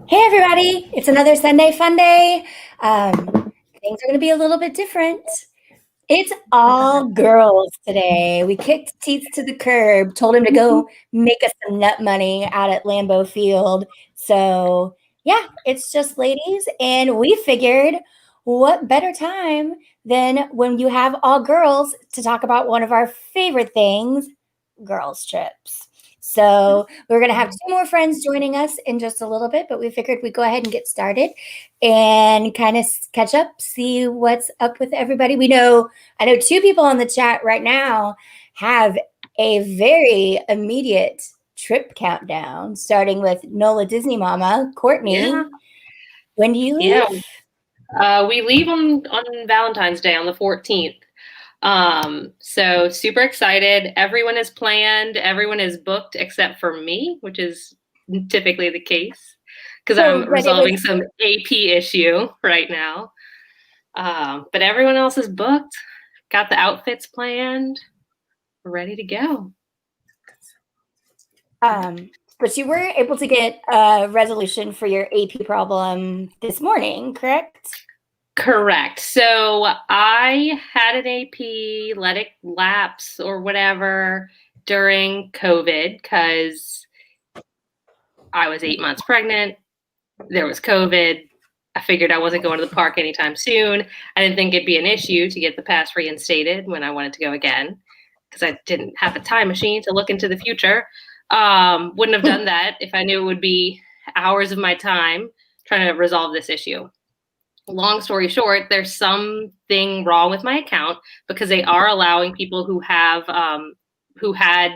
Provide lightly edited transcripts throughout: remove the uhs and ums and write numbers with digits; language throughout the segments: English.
Hey everybody, it's another Sunday fun day. Things are going to be a little bit different. It's all girls today. We kicked Teets to the curb, told him to go make us some nut money out at Lambeau Field. So yeah, it's just ladies. And we figured what better time than when you have all girls to talk about one of our favorite things, girls trips. So we're going to have two more friends joining us in just a little bit, but we figured we'd go ahead and get started and kind of catch up, see what's up with everybody. I know two people on the chat right now have a very immediate trip countdown, starting with NOLA Disney Mama, Courtney. Yeah. When do you leave? We leave on Valentine's Day on the 14th. So super excited. Everyone is planned. Everyone is booked except for me, which is typically the case because I'm resolving some AP issue right now. But everyone else is booked. Got the outfits planned. We're ready to go. But you were able to get a resolution for your AP problem this morning, correct? Correct. So I had an AP, let it lapse or whatever during COVID because I was 8 months pregnant. There was COVID. I figured I wasn't going to the park anytime soon. I didn't think it'd be an issue to get the pass reinstated when I wanted to go again because I didn't have a time machine to look into the future. Wouldn't have done that if I knew it would be hours of my time trying to resolve this issue. Long story short, there's something wrong with my account because they are allowing people who have who had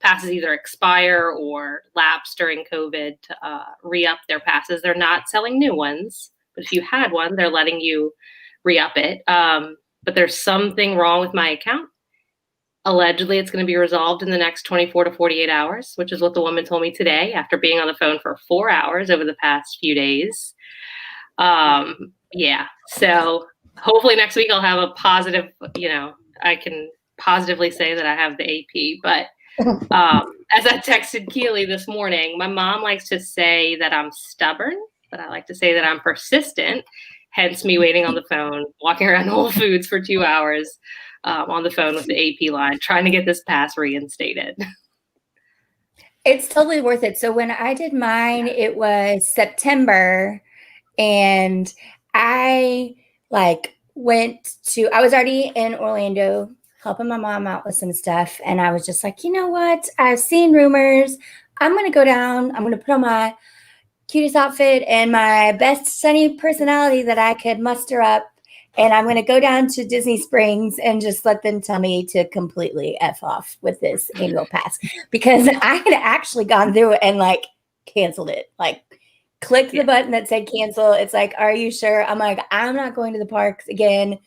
passes either expire or lapse during COVID to re-up their passes. They're not selling new ones, but if you had one, they're letting you re-up it. But there's something wrong with my account. Allegedly, it's going to be resolved in the next 24 to 48 hours, which is what the woman told me today after being on the phone for 4 hours over the past few days. Yeah, so hopefully next week I'll have a positive, I can positively say that I have the AP. But as I texted Keely this morning, my mom likes to say that I'm stubborn, but I like to say that I'm persistent, hence me waiting on the phone, walking around Whole Foods for 2 hours on the phone with the AP line, trying to get this pass reinstated. It's totally worth it. So when I did mine, it was September. And I I was already in Orlando helping my mom out with some stuff. And I was just like, you know what? I've seen rumors. I'm going to go down. I'm going to put on my cutest outfit and my best sunny personality that I could muster up. And I'm going to go down to Disney Springs and just let them tell me to completely F off with this annual pass. Because I had actually gone through it and canceled it. Clicked the button that said cancel. It's like, are you sure? I'm like, I'm not going to the parks again.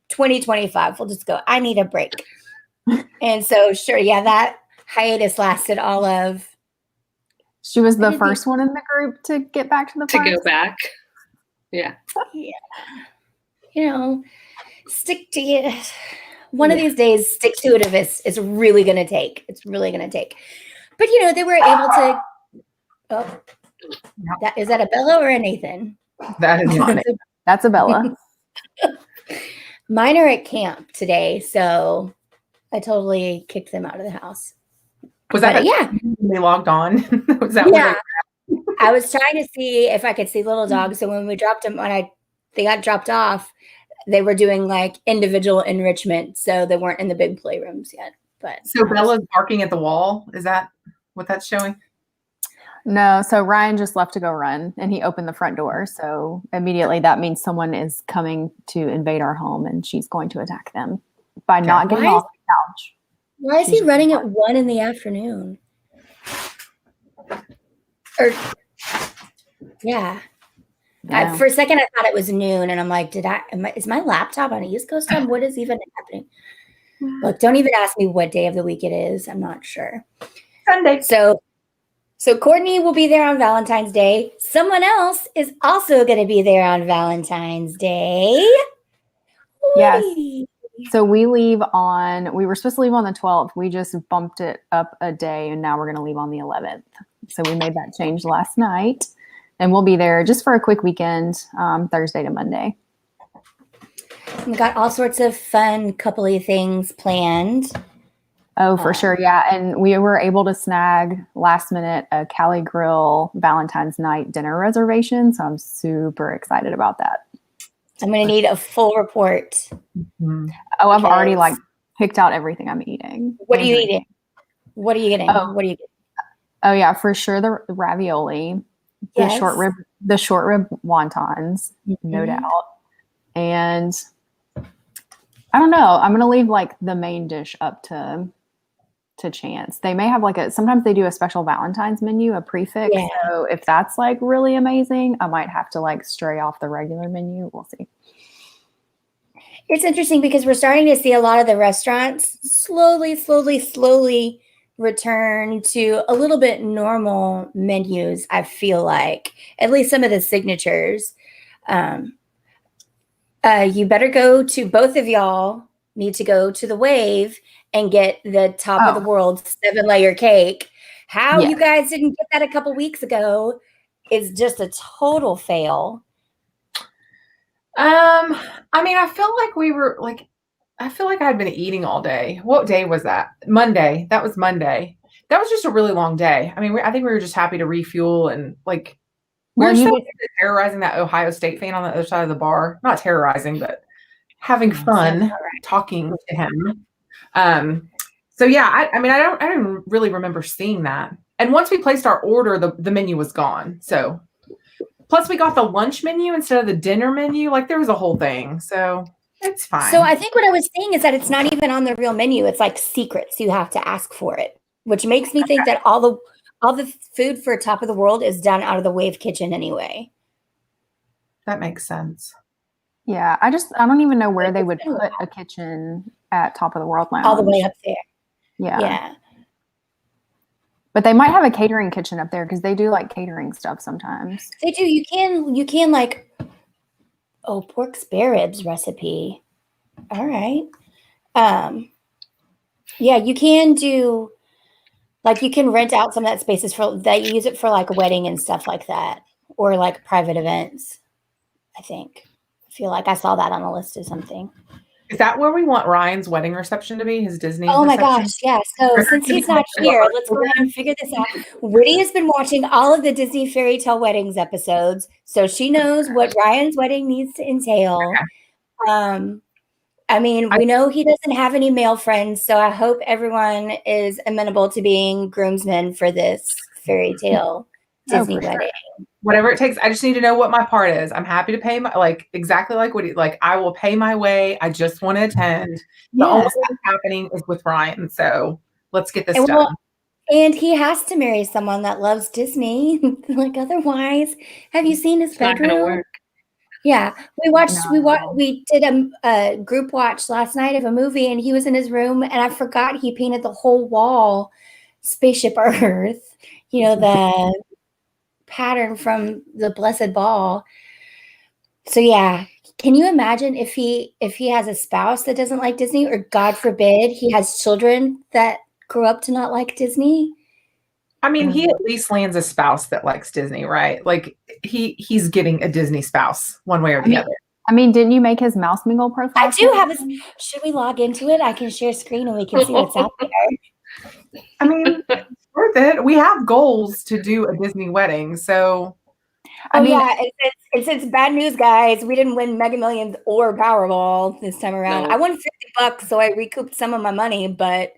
2025. We'll just go. I need a break. And so, sure. Yeah, that hiatus lasted all of. She was the first one in the group to get back to the parks. To go back. Yeah. Yeah. Stick to it. One of these days, stick to it is really going to take. It's really going to take. But, they were able to. Oh. Is that a Bella or a Nathan? That is not. That's a Bella. Mine are at camp today, so I totally kicked them out of the house. Was that they logged on? Was that I was trying to see if I could see little dogs. So when we dropped them, they got dropped off, they were doing individual enrichment, so they weren't in the big playrooms yet. But so Bella's barking at the wall. Is that what that's showing? No, so Ryan just left to go run and he opened the front door. So immediately that means someone is coming to invade our home and she's going to attack them by not getting off the couch. Why is he running at 1 p.m? For a second I thought it was noon and I'm like, is my laptop on East Coast time? What is even happening? Look, don't even ask me what day of the week it is. I'm not sure. Sunday. So Courtney will be there on Valentine's Day. Someone else is also going to be there on Valentine's Day. Yes. So we were supposed to leave on the 12th. We just bumped it up a day and now we're going to leave on the 11th. So we made that change last night. And we'll be there just for a quick weekend, Thursday to Monday. We've got all sorts of fun coupley things planned. Oh, for sure. Yeah. And we were able to snag last minute a Cali Grill Valentine's night dinner reservation. So I'm super excited about that. I'm going to need a full report. Mhm. Oh, I've already like picked out everything I'm eating. What are you eating? What are you getting? Oh. What are you getting? Oh yeah, for sure the ravioli, the short rib wontons, no doubt. And I don't know, I'm gonna leave like the main dish up to chance. They may have like sometimes they do a special Valentine's menu, a prefix. Yeah. So if that's like really amazing, I might have to like stray off the regular menu. We'll see. It's interesting because we're starting to see a lot of the restaurants slowly return to a little bit normal menus. I feel like at least some of the signatures. You better go to both of y'all need to go to the Wave and get the top of the world 7-layer cake. How you guys didn't get that a couple weeks ago is just a total fail. I mean, I feel like I had been eating all day. What day was that? Monday. That was Monday. That was just a really long day. I mean, I think we were just happy to refuel and like we were so terrorizing that Ohio State fan on the other side of the bar. Not terrorizing, but having fun talking to him. So yeah, I didn't really remember seeing that. And once we placed our order, the menu was gone. So plus we got the lunch menu instead of the dinner menu. Like there was a whole thing. So it's fine. So I think what I was saying is that it's not even on the real menu. It's like secrets. You have to ask for it, which makes me think that all the food for Top of the World is done out of the Wave kitchen anyway. That makes sense. Yeah, I don't even know where they would put a kitchen at Top of the World Lounge. All the way up there. Yeah. But they might have a catering kitchen up there because they do like catering stuff sometimes. They do. You can like, pork spare ribs recipe. All right. Yeah, you can do, like you can rent out some of that spaces that you use it for like a wedding and stuff like that, or like private events. I feel like I saw that on a list of something. Is that where we want Ryan's wedding reception to be? His Disney Oh my reception? gosh, yeah. So since he's not here, let's go ahead and figure this out. Woody has been watching all of the Disney Fairy Tale Weddings episodes, so she knows what Ryan's wedding needs to entail. I mean, we know he doesn't have any male friends, so I hope everyone is amenable to being groomsmen for this fairy tale Disney wedding. Whatever it takes. I just need to know what my part is. I'm happy to pay exactly like Woody. Like I will pay my way. I just want to attend. The only thing happening is with Ryan. So let's get this done. And he has to marry someone that loves Disney. Like otherwise, have you seen his bedroom? Not gonna work. Yeah, we did a group watch last night of a movie, and he was in his room, and I forgot he painted the whole wall Spaceship Earth. You know, the pattern from the Blessed Ball. So yeah, can you imagine if he has a spouse that doesn't like Disney, or God forbid he has children that grew up to not like Disney? I mean, he at least lands a spouse that likes Disney, right? Like he's getting a Disney spouse one way or the other. I mean, didn't you make his Mouse Mingle profile? I do have his. Should we log into it? I can share screen and we can see what's out there. I mean, it's worth it. We have goals to do a Disney wedding, so. It's bad news, guys. We didn't win Mega Millions or Powerball this time around. No. I won $50, so I recouped some of my money, but.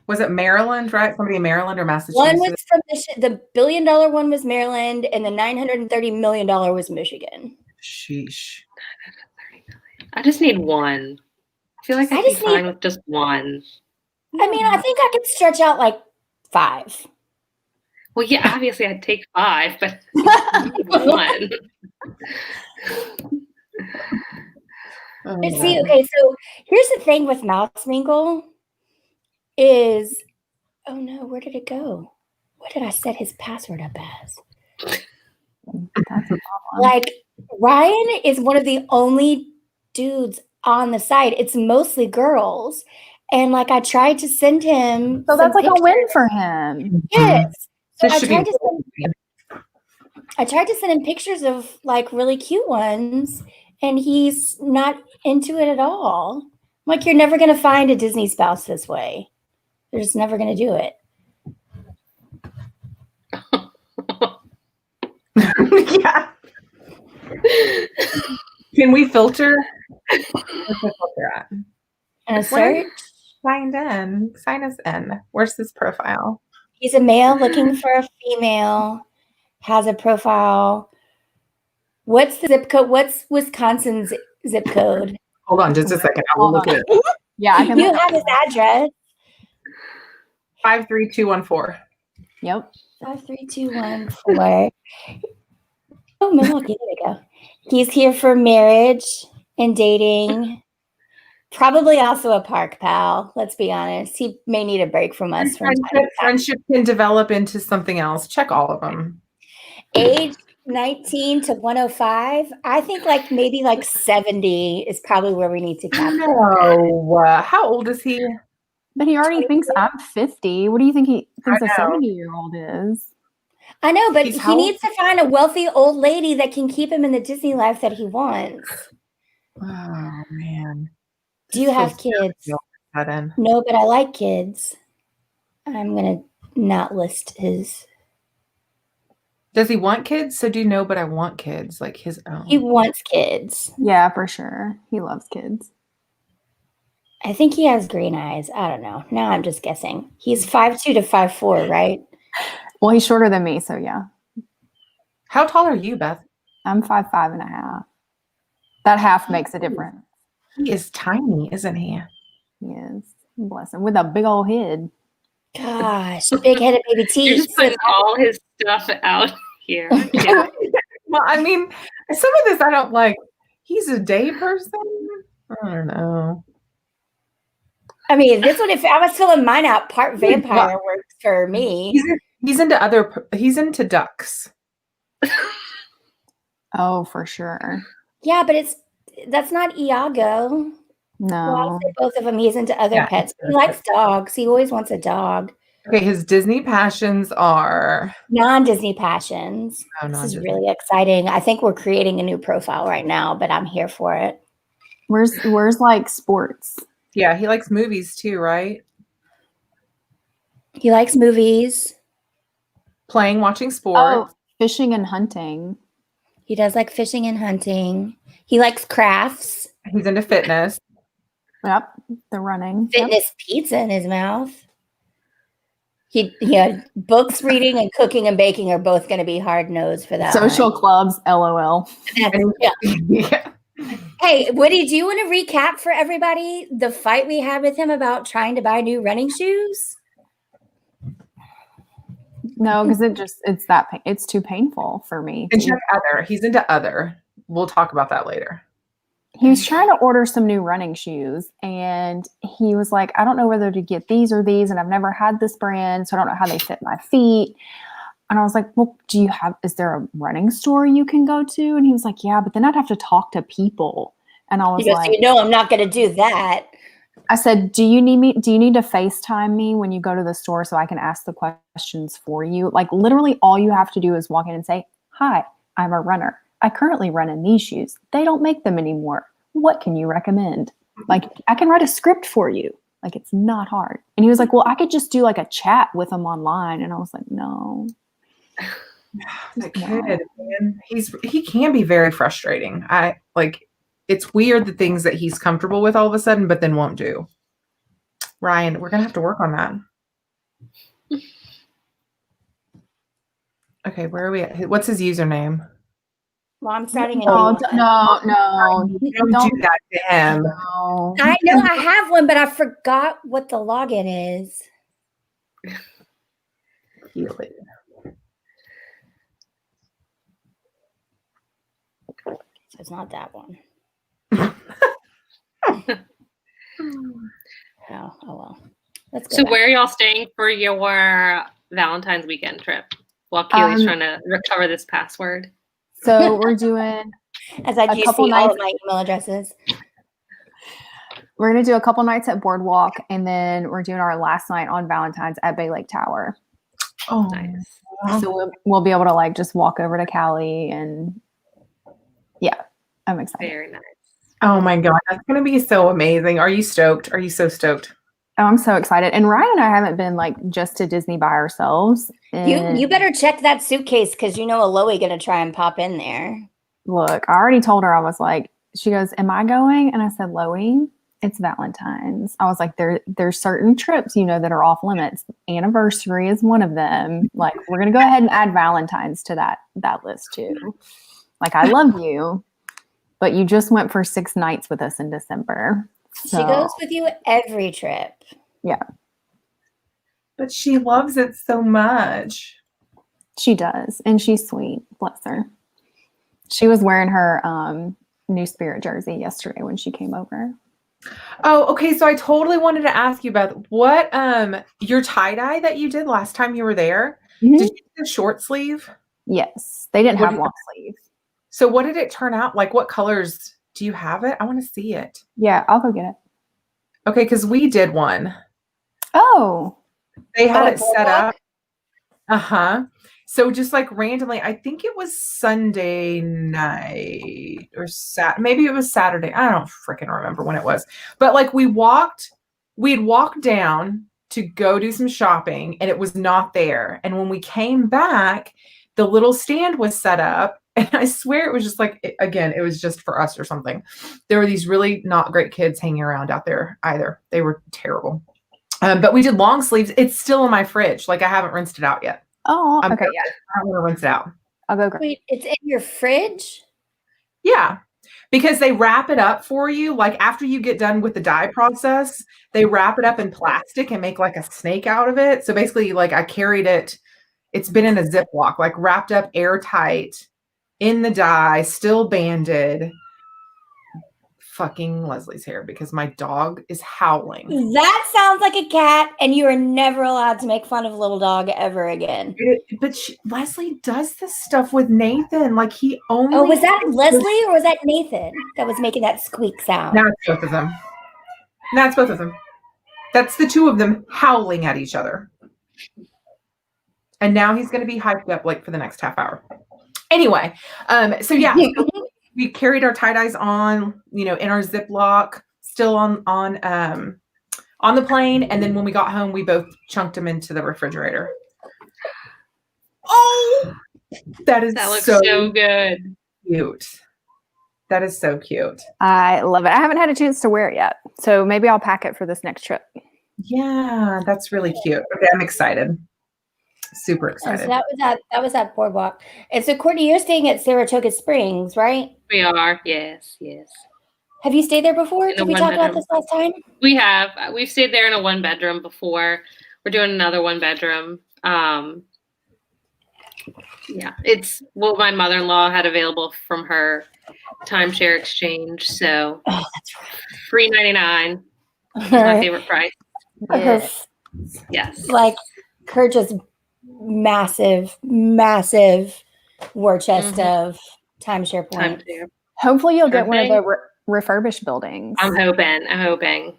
Was it Maryland, right? Somebody in Maryland or Massachusetts? One was from the $1 billion one was Maryland, and the $930 million was Michigan. Sheesh. I just need one. I feel like I'd be fine with just one. I mean, I think I could stretch out like 5. Well, yeah, obviously I'd take 5, but I need one. See, okay, so here's the thing with Mouse Mingle is, oh no, where did it go? What did I set his password up as? That's a problem. Like, Ryan is one of the only dudes on the site. It's mostly girls. And like, I tried to send him. So that's like a win for him. Yes. So I tried to send him pictures of like really cute ones, and he's not into it at all. I'm like, you're never going to find a Disney spouse this way. They're just never going to do it. Yeah. Can we filter? Where's the filter at? And a Where are you search. signed in? Sign us in. Where's this profile? He's a male looking for a female. Has a profile. What's the zip code? What's Wisconsin's zip code? Hold on just a second. I will look at it. Yeah, I can You look have his address. 53214. Yep. 53214. Oh, Milwaukee. There we go. He's here for marriage and dating. Probably also a park pal. Let's be honest. He may need a break from us. Friendship can develop into something else. Check all of them. Age 19 to 105. I think like maybe like 70 is probably where we need to cap. No. How old is he? But he already thinks I'm 50. What do you think he thinks I a know. 70-year-old is? I know, but He's he how old? needs to find a wealthy old lady that can keep him in the Disney life that he wants. Oh man. Do you have kids? Sudden. No, but I like kids. I'm going to not list his. Does he want kids? So do you know, but I want kids, like his own. He wants kids. Yeah, for sure. He loves kids. I think he has green eyes. I don't know. Now I'm just guessing. He's 5'2" to 5'4", right? Well, he's shorter than me, so yeah. How tall are you, Beth? I'm 5'5" and a half. That half makes a difference. He is tiny, isn't he? He is. Bless him. With a big old head. Gosh, big-headed baby You're teeth. just putting all his stuff out here. Yeah. Well, I mean, some of this I don't like. He's a day person. I don't know. I mean, this one, if I was filling mine out, part vampire works for me. He's into ducks. Oh, for sure. Yeah, but that's not Iago. Well, I'll No. say both of them. He's into other Yeah, pets. He likes dogs. He always wants a dog. Okay, his Disney passions are Non-Disney passions. Oh, This is non-Disney. really exciting. I think we're creating a new profile right now, but I'm here for it. Where's like sports? Yeah, he likes movies too, right? He likes movies. Watching sports. Oh, fishing and hunting. He does like fishing and hunting. He likes crafts. He's into fitness. Yep. The running. Yep. Fitness pizza in his mouth. He had books, reading, and cooking and baking are both going to be hard nosed for that. Social clubs, LOL. One. Yeah. Yeah. Hey, Woody, do you want to recap for everybody the fight we had with him about trying to buy new running shoes? No, because it's too painful for me. And check other. He's into other. We'll talk about that later. He was trying to order some new running shoes, and he was like, I don't know whether to get these or these, and I've never had this brand, so I don't know how they fit my feet. And I was like, well, is there a running store you can go to? And he was like, yeah, but then I'd have to talk to people. And I was He goes, like, I'm not going to do that. I said, do you need to FaceTime me when you go to the store so I can ask the questions for you? Like literally all you have to do is walk in and say, hi, I'm a runner. I currently run in these shoes. They don't make them anymore. What can you recommend? Like I can write a script for you. Like it's not hard. And he was like, well, I could just do like a chat with them online. And I was like, no. That kid, man, he can be very frustrating. It's weird the things that he's comfortable with all of a sudden, but then won't do. Ryan, we're gonna have to work on that. Okay, where are we at? What's his username? Well, I'm starting a new No, one. no. Don't do that to him. No. I know I have one, but I forgot what the login is. So it's not that one. Oh well. Let's go. So back. where are y'all staying for your Valentine's weekend trip? While Keely's trying to recover this password. So we're doing As I do couple see all nights- of my email addresses. we're gonna do a couple nights at Boardwalk, and then we're doing our last night on Valentine's at Bay Lake Tower. Oh, Nice. So we'll be able to like just walk over to Cali and yeah, I'm excited. Very nice. oh my God. That's going to be so amazing. Are you stoked? Are you so stoked? Oh, I'm so excited. And Ryan and I haven't been like just to Disney by ourselves. You better check that suitcase because you know Aloe gonna try and pop in there. Look, I already told her, I was like, she goes, am I going? And I said, Loie, it's Valentine's. I was like, there's certain trips, that are off limits. Anniversary is one of them. Like, we're going to go ahead and add Valentine's to that list too. Like, I love you, but you just went for 6 nights with us in December. She goes with you every trip. Yeah. But she loves it so much. She does. And she's sweet. Bless her. She was wearing her new Spirit jersey yesterday when she came over. Oh, okay. So I totally wanted to ask you about what your tie-dye that you did last time you were there. Mm-hmm. Did you do a short sleeve? Yes. They didn't have long sleeve. So what did it turn out like? What colors do you have it? I want to see it. Yeah, I'll go get it. Okay, because we did one. Oh. They had it set up. Uh-huh. So just like randomly, I think it was Sunday night or maybe it was Saturday. I don't freaking remember when it was. But like we'd walked down to go do some shopping and it was not there. And when we came back, the little stand was set up. And I swear it was just like, again, it was just for us or something. There were these really not great kids hanging around out there either. They were terrible. But we did long sleeves. It's still in my fridge. Like I haven't rinsed it out yet. Oh, okay. Yeah. I'm going to rinse it out. I'll go grab. Wait, it's in your fridge? Yeah. Because they wrap it up for you. Like after you get done with the dye process, they wrap it up in plastic and make like a snake out of it. So basically like I carried it. It's been in a Ziploc, like wrapped up airtight in the dye, still banded. Fucking Leslie's hair because my dog is howling. That sounds like a cat, and you are never allowed to make fun of little dog ever again. But Leslie does this stuff with Nathan. Like he only. Oh, was that Leslie or was that Nathan that was making that squeak sound? Now it's both of them. That's both of them. That's the two of them howling at each other. And now he's going to be hyped up like for the next half hour. Anyway, so yeah. We carried our tie-dyes on, in our Ziploc, still on the plane. And then when we got home, we both chunked them into the refrigerator. Oh, that looks so good. Cute. That is so cute. I love it. I haven't had a chance to wear it yet. So maybe I'll pack it for this next trip. Yeah, that's really cute. Okay, I'm excited. Super excited. So that was that boardwalk. And so Courtney, you're staying at Saratoga Springs, right? We are. Yes. Have you stayed there before? Did we talk about this last time? We have. We've stayed there in a 1-bedroom before. We're doing another 1-bedroom. Yeah, it's what my mother-in-law had available from her timeshare exchange. So that's right. $3.99. My favorite price. Yes. Like her just massive war chest of timeshare points. Hopefully you'll get one of the refurbished buildings. I'm hoping.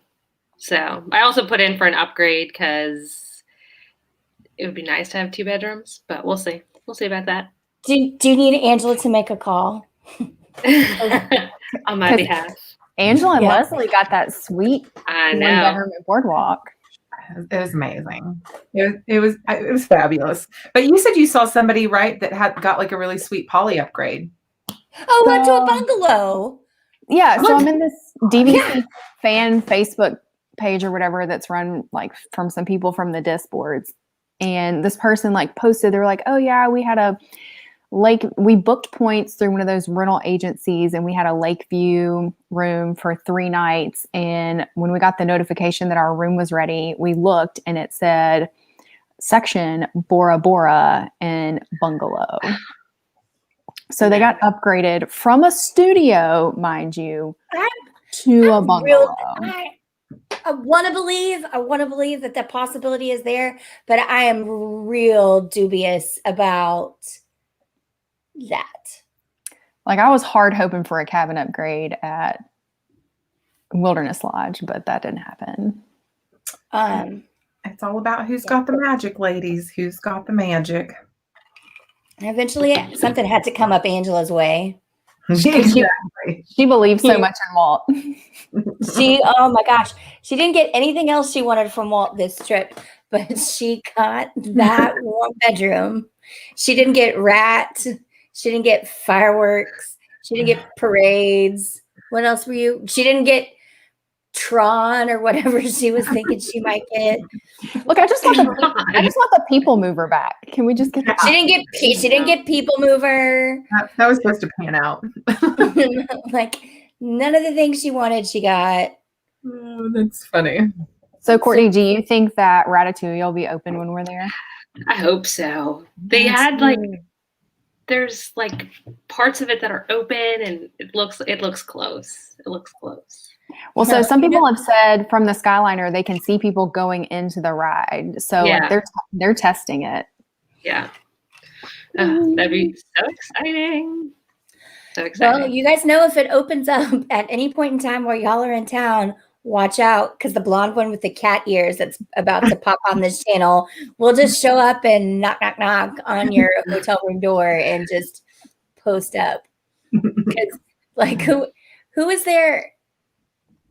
So I also put in for an upgrade because it would be nice to have 2 bedrooms, but we'll see. We'll see about that. Do you need Angela to make a call? On my behalf. Angela and Leslie got that sweet I know. 1-bedroom at Boardwalk. It was amazing. It was fabulous. But you said you saw somebody, right, that got like a really sweet poly upgrade. Oh, went to a bungalow. Yeah, so I'm in this DVC fan Facebook page or whatever that's run like from some people from the disc boards. And this person like posted, they were like, oh yeah, we had a we booked points through one of those rental agencies and we had a Lakeview room for 3 nights. And when we got the notification that our room was ready, we looked and it said section Bora Bora and bungalow. So they got upgraded from a studio, mind you, to a bungalow. I want to believe that the possibility is there, but I am real dubious about that. Like I was hard hoping for a cabin upgrade at Wilderness Lodge, but that didn't happen. It's all about who's got the magic, ladies. Who's got the magic? And eventually something had to come up Angela's way. Exactly. She believes so much in Walt. Oh my gosh, she didn't get anything else she wanted from Walt this trip, but she got that warm bedroom. She didn't get rats. She didn't get fireworks. She didn't get parades. What else were you? She didn't get Tron or whatever she was thinking she might get. Look, I just want the people mover back. Can we just get that? She didn't get people mover. That was supposed to pan out. Like none of the things she wanted, she got. Oh, that's funny. So, Courtney, do you think that Ratatouille will be open when we're there? I hope so. They had there's like parts of it that are open, and it looks close. It looks close. Well, so some people have said from the Skyliner they can see people going into the ride. So they're testing it. Yeah. That'd be so exciting. So exciting. Well, you guys know if it opens up at any point in time while y'all are in town, watch out, because the blonde one with the cat ears that's about to pop on this channel will just show up and knock, knock, knock on your hotel room door and just post up. Because, like, who is there?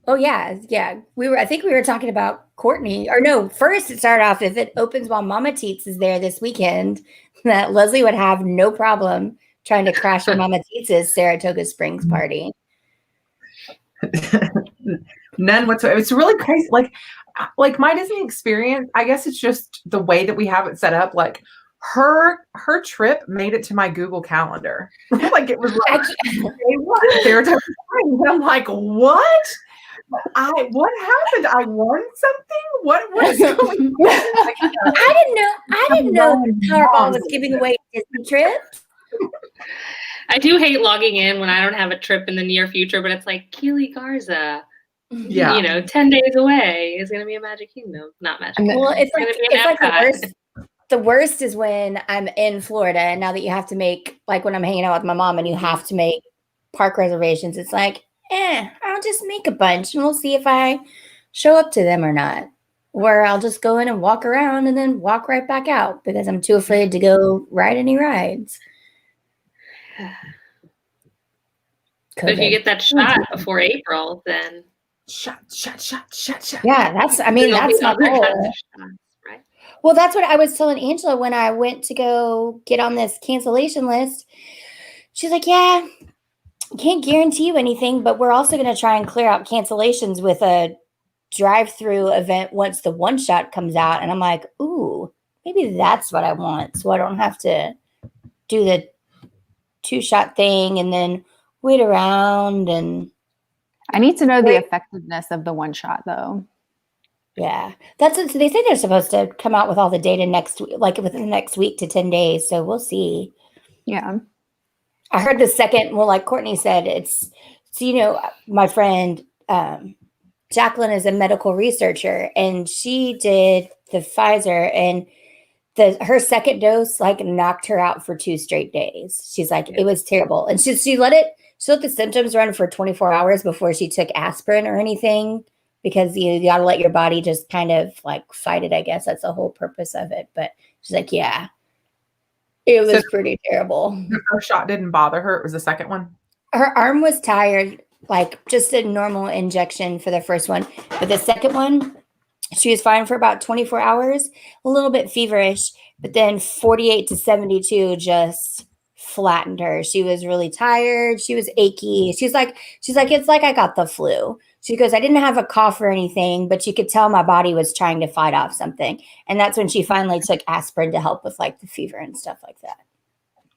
Oh yeah. I think we were talking about Courtney. Or no, first it started off if it opens while Mama Teets is there this weekend, that Leslie would have no problem trying to crash her Mama Teets' Saratoga Springs party. None whatsoever. It's really crazy. Like my Disney experience, I guess it's just the way that we have it set up. Like her trip made it to my Google Calendar. Like it was like Saratoga Springs. I'm like, what? What happened? I won something? What is going on? I didn't know Powerball was giving away Disney trips. I do hate logging in when I don't have a trip in the near future, but it's like Keely Garza. Yeah. 10 days away is going to be a Magic Kingdom. Not Magic Kingdom. Well, it's like the worst. The worst is when I'm in Florida, and now that you have to make, like when I'm hanging out with my mom and you have to make park reservations, it's like, I'll just make a bunch and we'll see if I show up to them or not. Or I'll just go in and walk around and then walk right back out because I'm too afraid to go ride any rides. But if you get that shot before April, then shot. Yeah, that's my goal. Right? Well, that's what I was telling Angela when I went to go get on this cancellation list. She's like, yeah, can't guarantee you anything, but we're also going to try and clear out cancellations with a drive-through event once the one shot comes out. And I'm like, ooh, maybe that's what I want. So I don't have to do the 2-shot thing and then wait around. And I need to know the effectiveness of the one shot though. Yeah, that's what, so they say they're supposed to come out with all the data next week, like within the next week to 10 days. So we'll see. Yeah. I heard the second, well, like Courtney said, my friend, Jacqueline is a medical researcher and she did the Pfizer and her second dose like knocked her out for 2 straight days. She's like, it was terrible. And she let the symptoms run for 24 hours before she took aspirin or anything because you got to let your body just kind of like fight it. I guess that's the whole purpose of it. But she's like, yeah, it was pretty terrible. The first shot didn't bother her. It was the second one. Her arm was tired, like just a normal injection for the first one. But the second one, she was fine for about 24 hours, a little bit feverish, but then 48 to 72 just flattened her. She was really tired. She was achy. She's like, it's like I got the flu. She goes, I didn't have a cough or anything, but you could tell my body was trying to fight off something. And that's when she finally took aspirin to help with like the fever and stuff like that.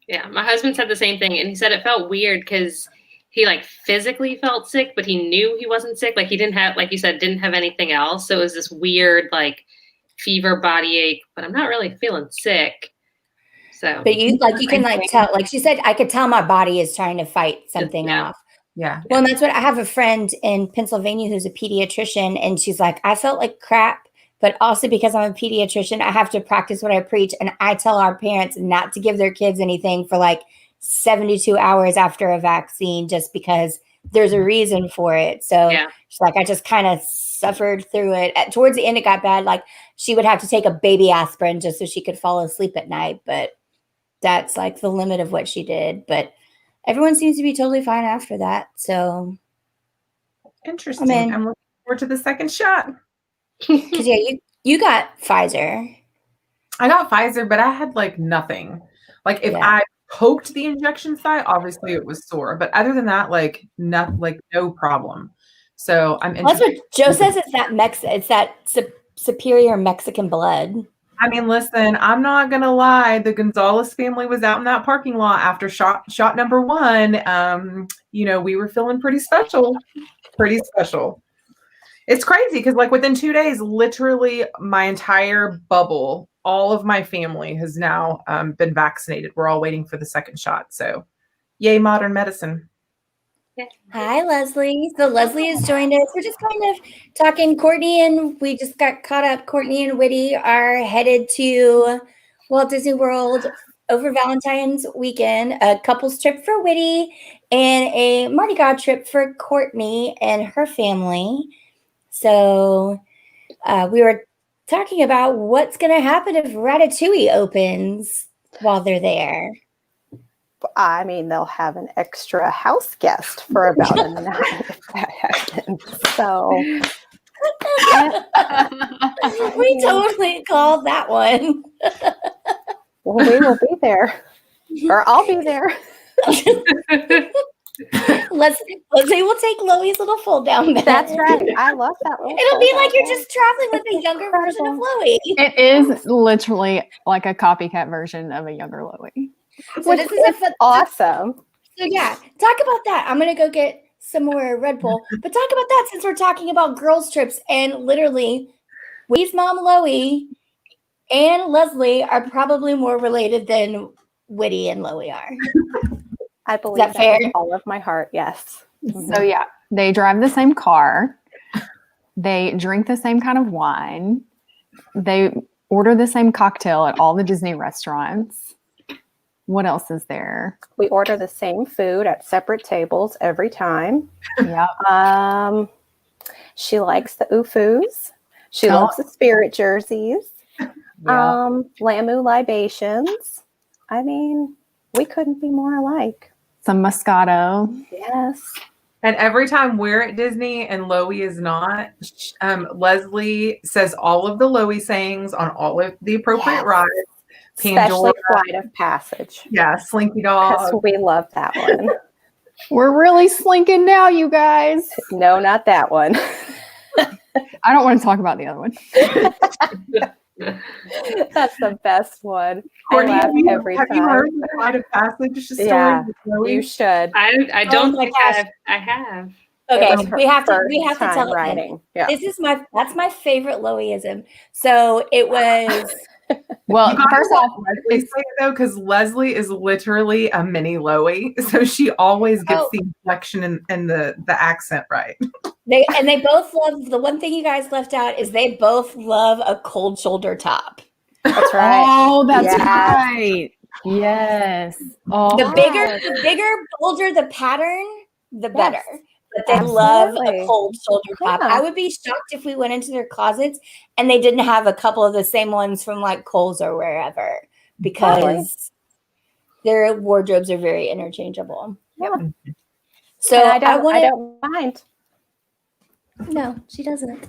Yeah. My husband said the same thing. And he said it felt weird because he like physically felt sick, but he knew he wasn't sick. Like he didn't have, like you said, didn't have anything else. So it was this weird like fever, body ache, but I'm not really feeling sick. So, but you can tell, like she said, I could tell my body is trying to fight something off. Yeah. Well, and that's what I have a friend in Pennsylvania who's a pediatrician, and she's like, I felt like crap, but also because I'm a pediatrician, I have to practice what I preach. And I tell our parents not to give their kids anything for like 72 hours after a vaccine, just because there's a reason for it. So she's like, I just kind of suffered through it. Towards the end, it got bad. Like she would have to take a baby aspirin just so she could fall asleep at night. But that's like the limit of what she did. But everyone seems to be totally fine after that. So Interesting. I'm looking forward to the second shot. because you got Pfizer. I got Pfizer, but I had like nothing. Like if I poked the injection site, obviously it was sore. But other than that, like no problem. So I'm interested. That's what Joe says. It's that superior Mexican blood. I mean, listen, I'm not gonna lie. The Gonzalez family was out in that parking lot after shot number 1. We were feeling pretty special. Pretty special. It's crazy because like within 2 days, literally my entire bubble, all of my family has now been vaccinated. We're all waiting for the second shot. So yay, modern medicine. Hi, Leslie. So Leslie has joined us. We're just kind of talking. Courtney and we just got caught up. Courtney and Whitty are headed to Walt Disney World over Valentine's weekend, a couple's trip for Whitty and a Mardi Gras trip for Courtney and her family. So we were talking about what's going to happen if Ratatouille opens while they're there. I mean, they'll have an extra house guest for about a night if that happens. So we totally called that one. well, we will be there, or I'll be there. Let's say we'll take Loie's little fold down bed. That's right. I love that. It'll be like you're just traveling with a younger version of Loie. It is literally like a copycat version of a younger Loie. So this is awesome. So yeah, talk about that. I'm gonna go get some more Red Bull. But talk about that since we're talking about girls' trips and literally Whitty's mom Loie and Leslie are probably more related than Whitty and Loie are. I believe that fair? with all of my heart, yes. So yeah, they drive the same car. They drink the same kind of wine. They order the same cocktail at all the Disney restaurants. What else is there? We order the same food at separate tables every time. Yeah. She likes the oofus. She loves the spirit jerseys. Lamu libations. I mean, we couldn't be more alike. Some Moscato. Yes. And every time we're at Disney and Loie is not, Leslie says all of the Loie sayings on all of the appropriate rides. Especially Flight of Passage. Yeah, Slinky Dog. Because we love that one. We're really slinking now, you guys. No, not that one. I don't want to talk about the other one. That's the best one. Courtney, I laugh every time. Have you heard the Flight of Passage story? Yeah, you should. I don't think I have. Okay, we have to tell it. Writing. Yeah. That's my favorite Loieism. So it was. Well, first off, Leslie say it though, because Leslie is literally a mini Loie, so she always gets the inflection and the accent right. They both love, the one thing you guys left out is they both love a cold shoulder top. That's right. Oh, that's right. Yes. Oh, The bigger, bolder the pattern, the better. But they love a cold shoulder top. I would be shocked if we went into their closets and they didn't have a couple of the same ones from like Kohl's or wherever, because their wardrobes are very interchangeable. Yeah. So I don't mind. No, she doesn't.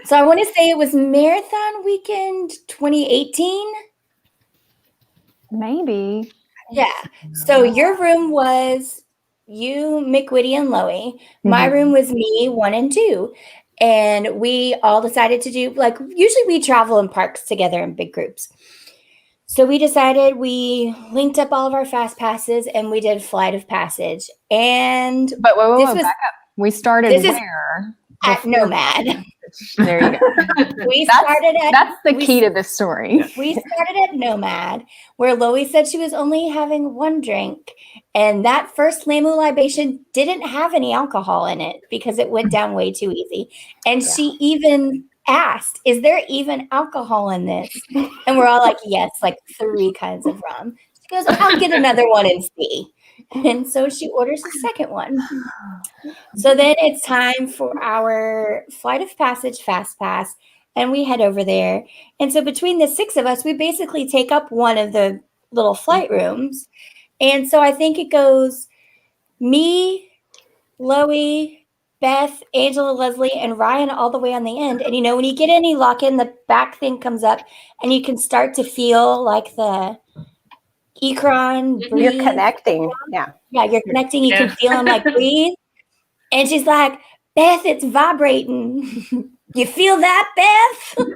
So I want to say it was Marathon Weekend 2018. maybe. Yeah. So your room was you, Mick, Whitty, and Loie. My room was me, 1 and 2. And we all decided to do, like, usually we travel in parks together in big groups. So we decided, we linked up all of our fast passes and we did Flight of Passage. And But wait, back up. We started where? At Nomad. There you go. That's the key to this story. We started at Nomad, where Loie said she was only having 1 drink. And that first Lamu libation didn't have any alcohol in it because it went down way too easy. And she even asked, is there even alcohol in this? And we're all like, yes, like 3 kinds of rum. She goes, I'll get another one and see. And so she orders a second one. So then it's time for our Flight of Passage Fast Pass, and we head over there. And so between the 6 of us, we basically take up one of the little flight rooms. And so I think it goes me, Loie, Beth, Angela, Leslie, and Ryan all the way on the end. And when you get in, you lock in, the back thing comes up, and you can start to feel like the Ecron breathe. You're connecting. Yeah. Yeah, you're connecting. You can feel them like breathe. And she's like, Beth, it's vibrating. You feel that, Beth?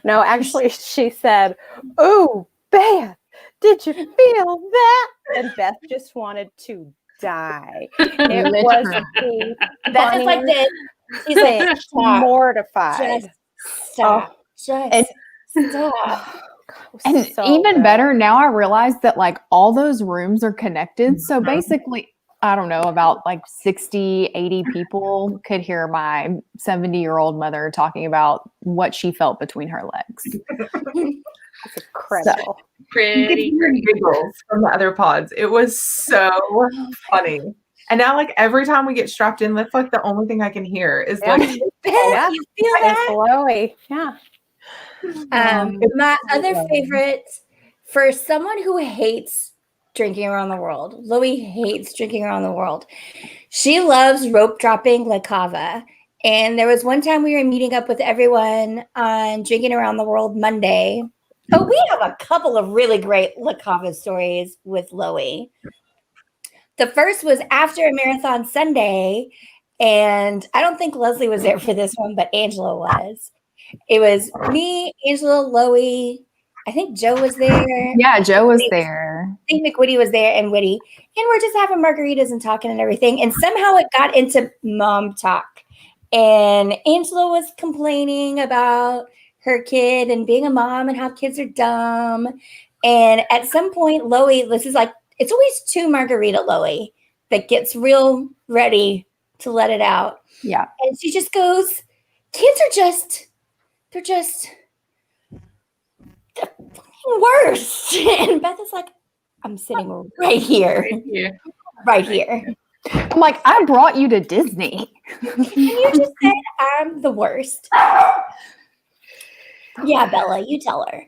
No, actually, she said, "Oh, Beth, did you feel that?" And Beth just wanted to die. It was the Beth is like this. She's like, stop. Mortified. Just stop. Just stop. And So even good. better, now I realize that like all those rooms are connected. So basically, I don't know, about like 60, 80 people could hear my 70-year-old mother talking about what she felt between her legs. It's incredible. Pretty giggles from the other pods. It was so funny. And now, like, every time we get strapped in, that's like the only thing I can hear is like, Beth, you feel that? Loie. Yeah. My other favorite, for someone who hates drinking around the world, Loie hates drinking around the world. She loves rope dropping La Cava. And there was one time we were meeting up with everyone on Drinking Around the World Monday. Oh, we have a couple of really great La Cava stories with Loie. The first was after a marathon Sunday, and I don't think Leslie was there for this one, but Angela was. It was me, Angela, Loie. I think Joe was there. Yeah, Joe was there. I think McWitty was there, and Witty. And we're just having margaritas and talking and everything. And somehow it got into mom talk. And Angela was complaining about her kid and being a mom and how kids are dumb. And at some point, Loie, this is like, it's always 2 margarita Loie that gets real ready to let it out. Yeah. And she just goes, kids are just, they're the fucking worst. And Beth is like, I'm sitting right here. Right here. I'm like, I brought you to Disney. And you just said I'm the worst. Yeah, Bella, you tell her.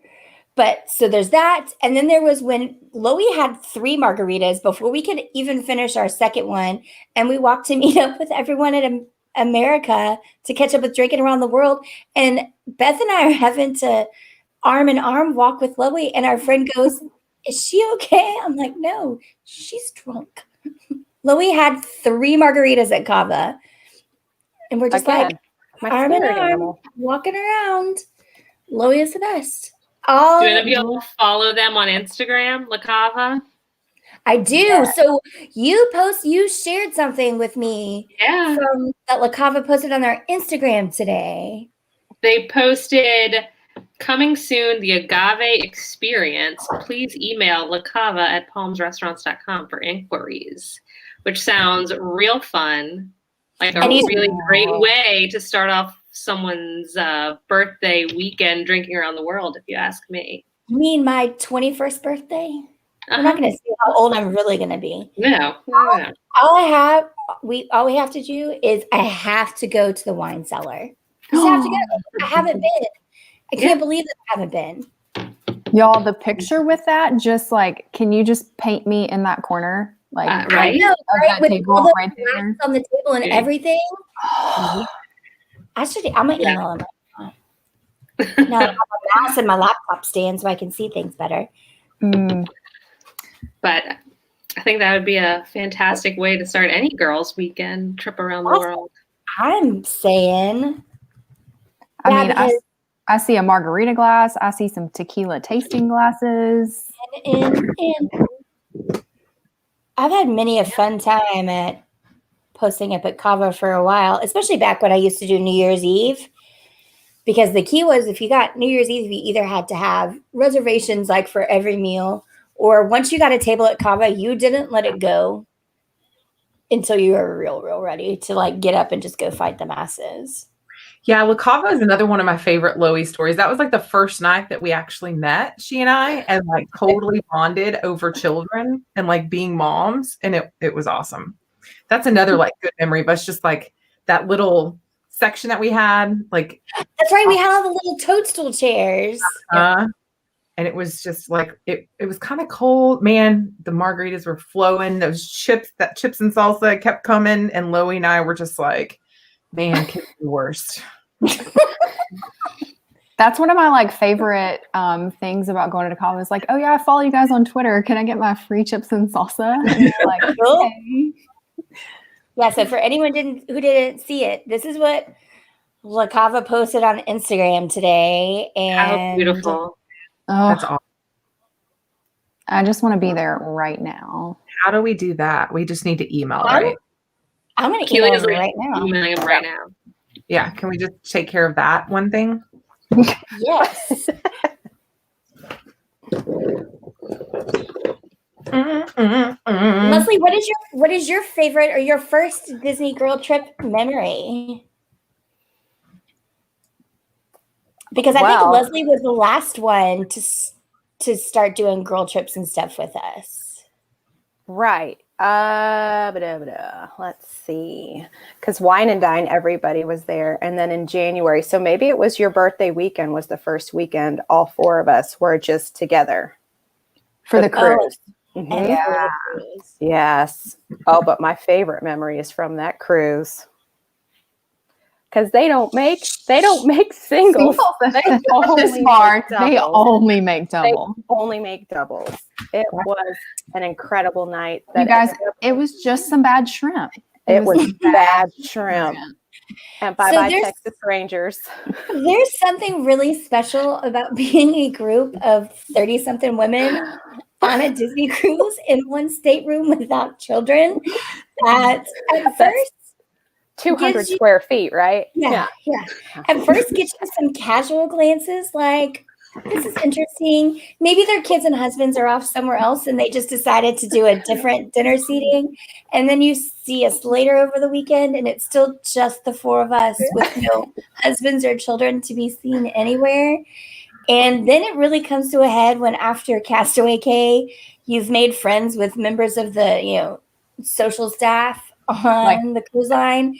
But so there's that. And then there was when Loie had 3 margaritas before we could even finish our second one. And we walked to meet up with everyone at America to catch up with Drinking Around the World. And Beth and I are having to arm in arm walk with Loie. And our friend goes, is she okay? I'm like, no, she's drunk. Loie had 3 margaritas at Cava. And we're just like, arm in arm, walking around. Loie is the best. Do any of you follow them on Instagram, La Cava? I do. Yeah. So you shared something with me from that La Cava posted on their Instagram today. They posted, coming soon, the Agave Experience. Please email lacava@palmsrestaurants.com for inquiries, which sounds real fun. Like a really great way to start off someone's birthday weekend drinking around the world, if you ask me. You mean my 21st birthday? I'm not going to say how old I'm really going to be. No. All we have to do is I have to go to the wine cellar. Just have to go. I haven't been. I can't believe that I haven't been. Y'all, the picture with that, just like, can you just paint me in that corner? Like, right? No, right? With table all the right there on the table and everything. I'm going to email him. Now I have a mouse and my laptop stand so I can see things better. But I think that would be a fantastic way to start any girls' weekend trip around the world. I'm saying. I mean, I see a margarita glass. I see some tequila tasting glasses. And I've had many a fun time at posting up at Cava for a while, especially back when I used to do New Year's Eve. Because the key was if you got New Year's Eve, you either had to have reservations like for every meal, or once you got a table at Cava, you didn't let it go until you were real ready to like get up and just go fight the masses. Yeah, La Cava is another one of my favorite Loey stories. That was like the first night that we actually met, she and I, and like totally bonded over children and like being moms. And it was awesome. That's another like good memory, but it's just like that little section that we had, like That's right. We had all the little toadstool chairs. and it was just like it was kind of cold. Man, the margaritas were flowing. Those chips and salsa kept coming, and Loey and I were just like, man, kids are the worst. That's one of my like favorite things about going to college. Is like, oh yeah, I follow you guys on Twitter. Can I get my free chips and salsa? And they're like, okay. Yeah. So for anyone who didn't see it, this is what La Cava posted on Instagram today. And How beautiful. That's Oh, awesome. I just want to be there right now. How do we do that? We just need to email, I'm- right? I'm going to email Keely's them like right now. emailing him right now. Yeah. Can we just take care of that one thing? Yes. Leslie, what is your favorite or your first Disney girl trip memory? Because I think Leslie was the last one to start doing girl trips and stuff with us. Right. Let's see. Because Wine and Dine, everybody was there. And then in January, so maybe it was your birthday weekend was the first weekend all four of us were just together. For the cruise. Mhm. Yeah. Yes. Oh, but my favorite memory is from that cruise. Because they don't make singles. They only Smart. make They doubles. only make double. They only make doubles. It was an incredible night. You guys, it was just some bad shrimp. It was bad shrimp. And bye-bye there's- Texas Rangers. There's something really special about being a group of 30-something women on a Disney cruise in one stateroom without children. At first, 200 square feet, right? Yeah. At first, get you some casual glances like, this is interesting. Maybe their kids and husbands are off somewhere else and they just decided to do a different dinner seating. And then you see us later over the weekend and it's still just the four of us with no husbands or children to be seen anywhere. And then it really comes to a head when after Castaway Cay, you've made friends with members of the, social staff on the cruise line.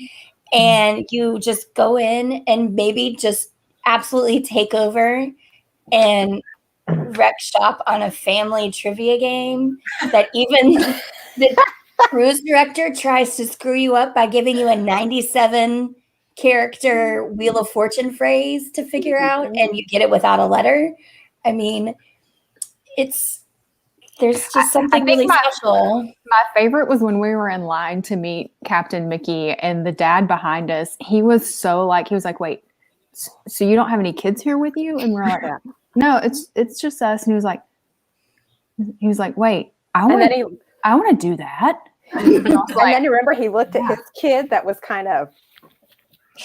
And you just go in and maybe just absolutely take over and wreck shop on a family trivia game that even the cruise director tries to screw you up by giving you a 97 character Wheel of Fortune phrase to figure out, and you get it without a letter. I mean, there's just something really special. My favorite was when we were in line to meet Captain Mickey and the dad behind us. He was like, wait, so you don't have any kids here with you? And we're like, no, it's just us. And he was like, wait, I want to do that. And then you remember he looked at his kid that was kind of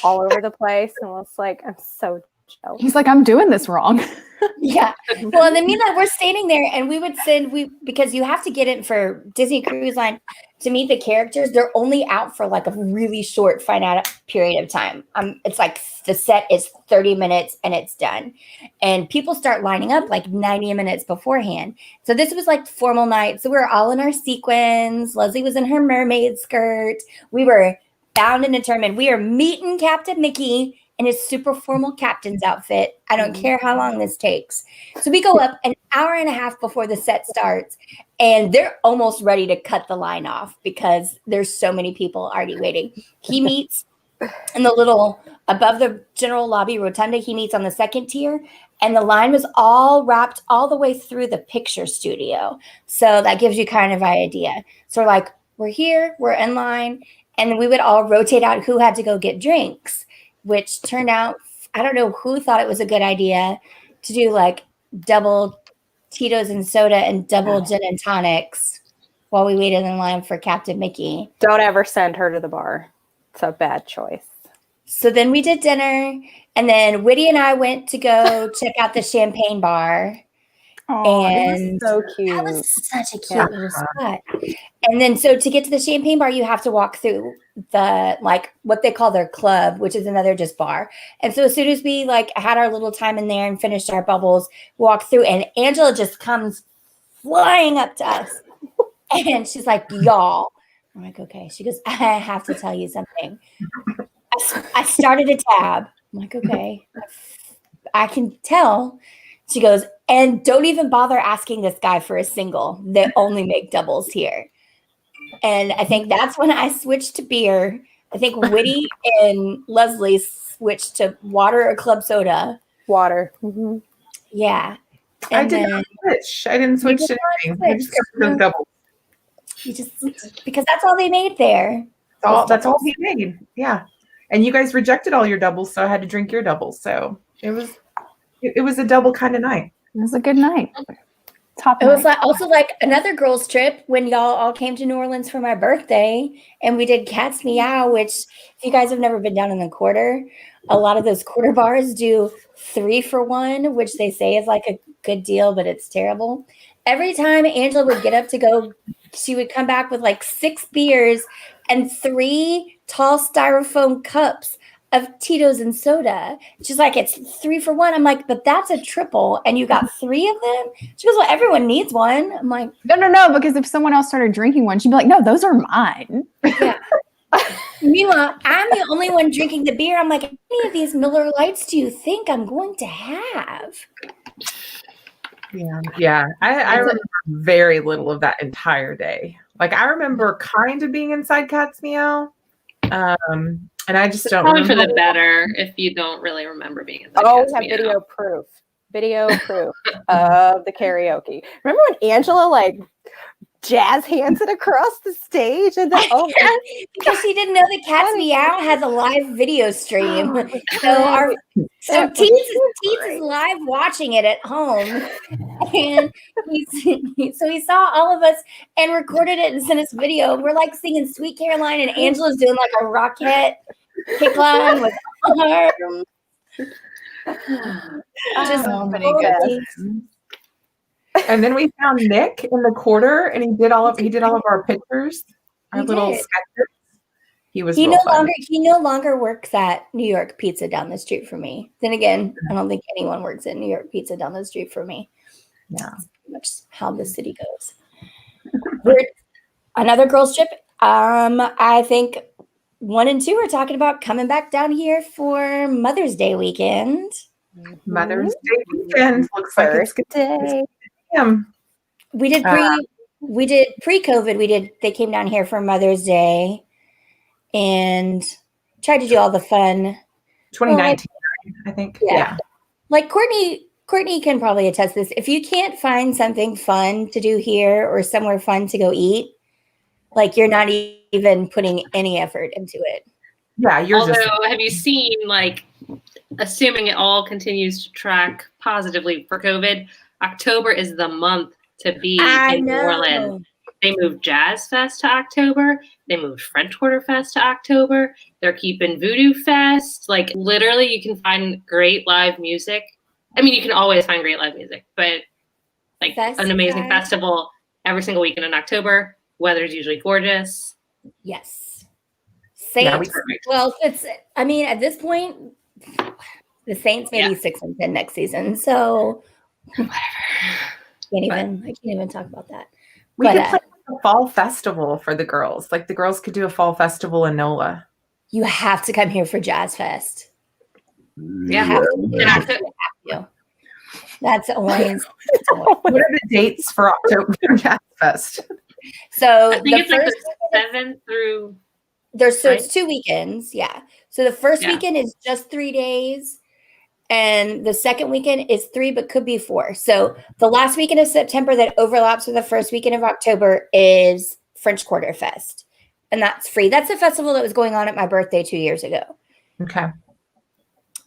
all over the place and was like, I'm so jealous. He's like, I'm doing this wrong. Yeah. Well, and then meanwhile, we're standing there and we would because you have to get it for Disney Cruise Line to meet the characters. They're only out for like a really short finite period of time. It's like the set is 30 minutes and it's done. And people start lining up like 90 minutes beforehand. So this was like formal night. So we were all in our sequins. Leslie was in her mermaid skirt. We were bound and determined. We are meeting Captain Mickey in his super formal captain's outfit. I don't care how long this takes. So we go up an hour and a half before the set starts, and they're almost ready to cut the line off because there's so many people already waiting. He meets in the little, above the general lobby rotunda, he meets on the second tier, and the line was all wrapped all the way through the picture studio. So that gives you kind of an idea. So we're like, we're here, we're in line, and we would all rotate out who had to go get drinks, which turned out, I don't know who thought it was a good idea to do like double Tito's and soda and double gin and tonics while we waited in line for Captain Mickey. Don't ever send her to the bar. It's a bad choice. So then we did dinner, and then Whitty and I went to go check out the champagne bar. Oh, And so cute. that was such a cute little spot. And then, so to get to the champagne bar, you have to walk through the, like, what they call their club, which is another just bar. And so as soon as we like had our little time in there and finished our bubbles, walked through, and Angela just comes flying up to us. And she's like, y'all. I'm like, okay. She goes, I have to tell you something. I started a tab. I'm like, okay. I can tell. She goes, and don't even bother asking this guy for a single. They only make doubles here. And I think that's when I switched to beer. I think Whitty and Leslie switched to water or club soda. Water. Mm-hmm. Yeah. I And didn't switch. I didn't switch to anything. I just kept those doubles. you just, because that's all they made there. That's all he made. Yeah. And you guys rejected all your doubles, so I had to drink your doubles. So it was a double kind of night. It was a good night. Top It was night. like also like another girls' trip when y'all all came to New Orleans for my birthday, and we did Cat's Meow, which if you guys have never been down in the Quarter, a lot of those Quarter bars do 3 for $1, which they say is like a good deal, but it's terrible. Every time Angela would get up to go, she would come back with like 6 beers and 3 tall styrofoam cups of Tito's and soda. She's like, it's 3 for $1. I'm like, but that's a triple, and you got 3 of them? She goes, well, everyone needs one. I'm like, No, because if someone else started drinking one, she'd be like, no, those are mine. yeah. Meanwhile, I'm the only one drinking the beer. I'm like, how many of these Miller Lights do you think I'm going to have? Yeah. I remember very little of that entire day. Like, I remember kind of being inside Cat's Meow. And I just don't Probably remember. for the better if you don't really remember being in the Oh, we Cat's have Meow. video proof of the karaoke. Remember when Angela like jazz hands it across the stage and then Because she didn't know that Cat's Meow has a live video stream. So Teets is live watching it at home, and he saw all of us and recorded it and sent us video. We're like singing "Sweet Caroline," and Angela's doing like a rocket kick line with arms. Just So many totally. And then we found Nick in the Quarter, and he did all of our pictures, our He little did. sketches. He was He real fun. no longer works at New York Pizza down the street from me. Then again, I don't think anyone works at New York Pizza down the street from me. Yeah. That's pretty much how the city goes. Another girls' trip. I think 1 and 2 are talking about coming back down here for Mother's Day weekend. Mother's Day weekend looks like it's good. day. We did pre-COVID. They came down here for Mother's Day and tried to do all the fun. 2019, I think. Yeah. Like Courtney can probably attest this. If you can't find something fun to do here or somewhere fun to go eat, like you're not even putting any effort into it. Yeah, Although, have you seen, like, assuming it all continues to track positively for COVID, October is the month to be in New Orleans. They moved Jazz Fest to October. They moved French Quarter Fest to October. They're keeping Voodoo Fest. Like, literally, you can find great live music. I mean, you can always find great live music, but like an amazing festival every single weekend in October. Weather's usually gorgeous. Yes. Well, at this point, the Saints may be 6 and 10 next season. So whatever. I can't even talk about that. We could play a fall festival for the girls. Like, the girls could do a fall festival in NOLA. You have to come here for Jazz Fest. Yeah. That's always. What are the dates for October Jazz Fest? So I think it's like the 7th through. It's 2 weekends. Yeah. So the first weekend is just 3 days. And the second weekend is 3, but could be 4. So the last weekend of September that overlaps with the first weekend of October is French Quarter Fest. And that's free. That's a festival that was going on at my birthday 2 years ago. Okay.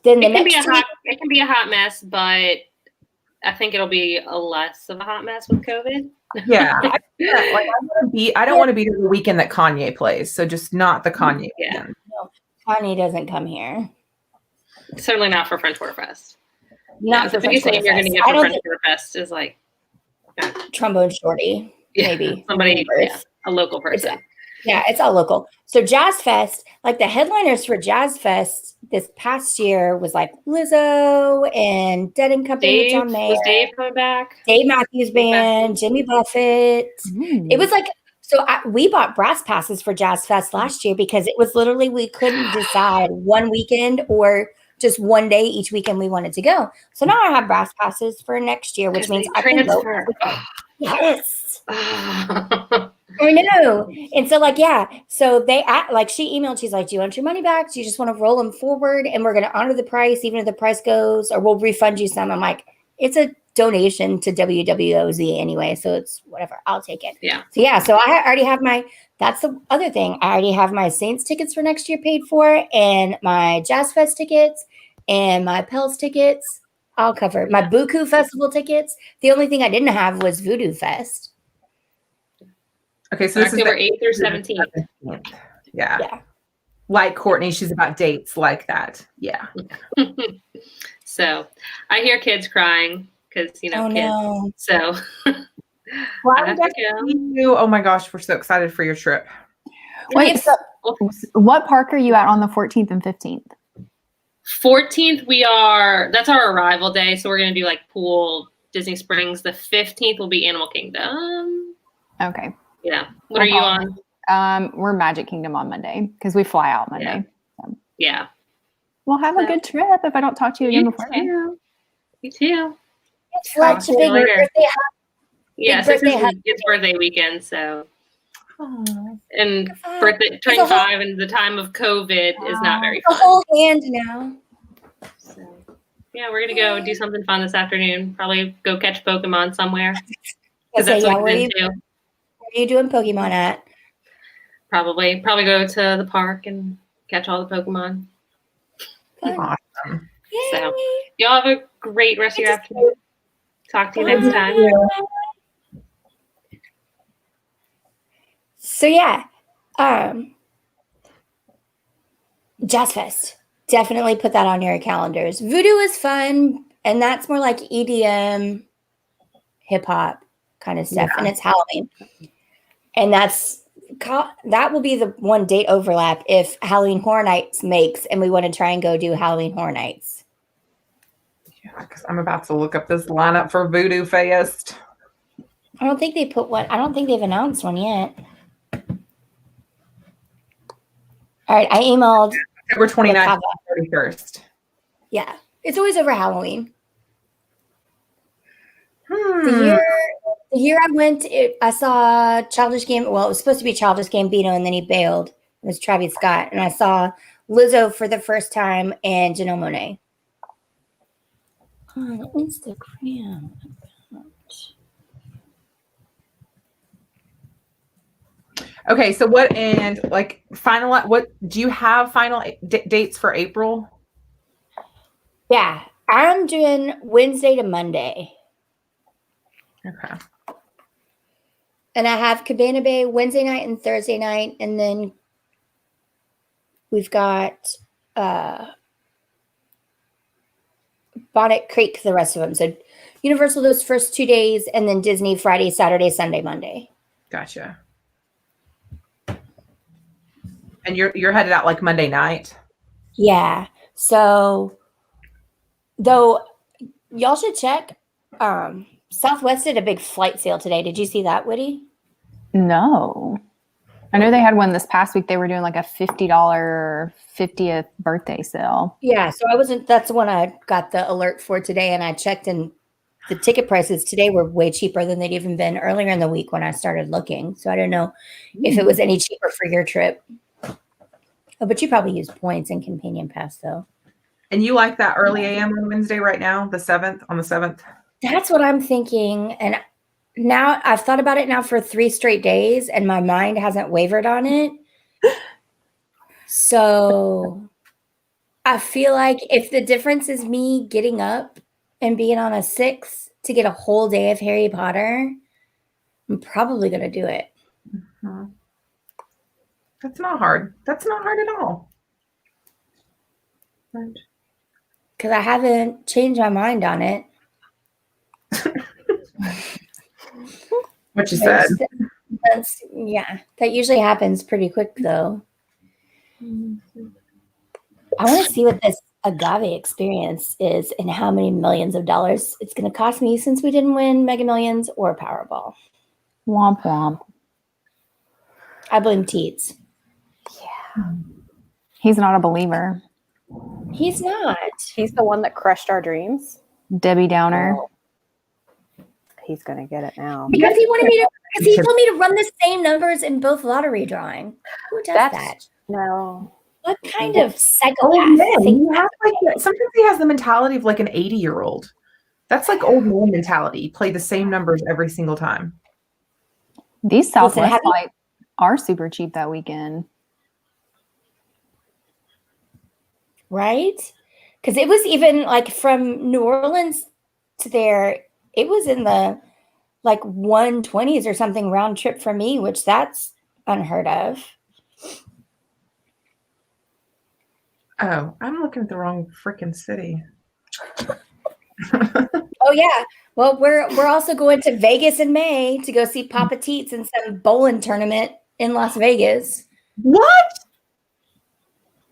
Then it can be a hot mess, but I think it'll be a less of a hot mess with COVID. Yeah. I don't want to be the weekend that Kanye plays. So just not the Kanye weekend. No, Kanye doesn't come here. Certainly not for French Quarter Fest. Not for French Quarter Fest. You're going to get for French Quarter Fest is like trombone shorty, maybe. Somebody, members. a local person. It's all local. So Jazz Fest, like the headliners for Jazz Fest this past year was like Lizzo and Dead and Company with John Mayer. Was Dave coming back? Dave Matthews Band, Jimmy Buffett. It was like, so we bought brass passes for Jazz Fest last year because it was literally, we couldn't decide one weekend or just one day each weekend we wanted to go. So now I have brass passes for next year, which means I can go. Yes. I know. And so like, so they like, she emailed, she's like, do you want your money back? Do you just want to roll them forward? And we're going to honor the price, even if the price goes, or we'll refund you some. I'm like, it's a donation to WWOZ anyway. So it's whatever, I'll take it. Yeah. So I already have that's the other thing. I already have my Saints tickets for next year paid for, and my Jazz Fest tickets and my Pels tickets. I'll cover my Buku Festival tickets. The only thing I didn't have was Voodoo Fest. Okay, so this is October 8th or 17th. Yeah. Like Courtney, she's about dates like that. Yeah. So I hear kids crying because, kids. No. So Well, I have to go. Oh my gosh, we're so excited for your trip. Wait, so what park are you at on the 14th and 15th? 14th, that's our arrival day. So we're going to do like pool, Disney Springs. The 15th will be Animal Kingdom. Okay. Yeah. What are you on? We're Magic Kingdom on Monday because we fly out Monday. Yeah. Well, have a good trip if I don't talk to you again before. You too. It's like a big birthday. Yes, it's birthday weekend, so. Aww. And turning 5 in the time of COVID is not very fun. A whole hand now. So, yeah, we're gonna go do something fun this afternoon. Probably go catch Pokemon somewhere. Because that's what we do. Where are you doing Pokemon at? Probably go to the park and catch all the Pokemon. Awesome. So y'all have a great rest of your afternoon. Talk to you next time. So Jazz Fest. Definitely put that on your calendars. Voodoo is fun, and that's more like EDM, hip hop kind of stuff, and it's Halloween. And that will be the one date overlap if Halloween Horror Nights makes, and we want to try and go do Halloween Horror Nights. Yeah, because I'm about to look up this lineup for Voodoo Fast. I don't think they put one. I don't think they've announced one yet. All right, I emailed October 29th, 31st. Yeah, it's always over Halloween. The year I went, I saw Childish Gambino. Well, it was supposed to be Childish Gambino, and then he bailed. It was Travis Scott, and I saw Lizzo for the first time and Janelle Monáe on Instagram. Okay, so what do you have final dates for April? Yeah, I'm doing Wednesday to Monday. Okay. And I have Cabana Bay Wednesday night and Thursday night, and then we've got Bonnet Creek the rest of them. So Universal those first 2 days, and then Disney Friday, Saturday, Sunday, Monday. Gotcha. And you're headed out like Monday night? Yeah. So though y'all should check. Southwest did a big flight sale today. Did you see that, Woody? No. I know they had one this past week. They were doing like a $50 50th birthday sale. Yeah. So that's the one I got the alert for today, and I checked, and the ticket prices today were way cheaper than they'd even been earlier in the week when I started looking. So I don't know if it was any cheaper for your trip. Oh, but you probably use points and Companion Pass, though. And you like that early AM on Wednesday right now, on the 7th? That's what I'm thinking. And now I've thought about it now for 3 straight days, and my mind hasn't wavered on it. So I feel like if the difference is me getting up and being on a 6 to get a whole day of Harry Potter, I'm probably going to do it. Mm-hmm. That's not hard. That's not hard at all. Because I haven't changed my mind on it. What you said. That usually happens pretty quick though. I want to see what this agave experience is and how many millions of dollars it's going to cost me since we didn't win Mega Millions or Powerball. Womp womp. I blame Teets. Yeah. He's not a believer. He's not. He's the one that crushed our dreams. Debbie Downer. Oh. He's going to get it now. Because he wanted me to, because he told me to run the same numbers in both lottery drawing. Who does that? No. What kind of Oh, psychopath? man. Sometimes he has the mentality of like an 80-year-old. That's like old man mentality. Play the same numbers every single time. These Southwest flights are super cheap that weekend. Right? Because it was even like from New Orleans to there, it was in the like 120s or something round trip for me, which that's unheard of. Oh, I'm looking at the wrong freaking city. Oh yeah. Well, we're also going to Vegas in May to go see Papa Teets in some bowling tournament in Las Vegas. What?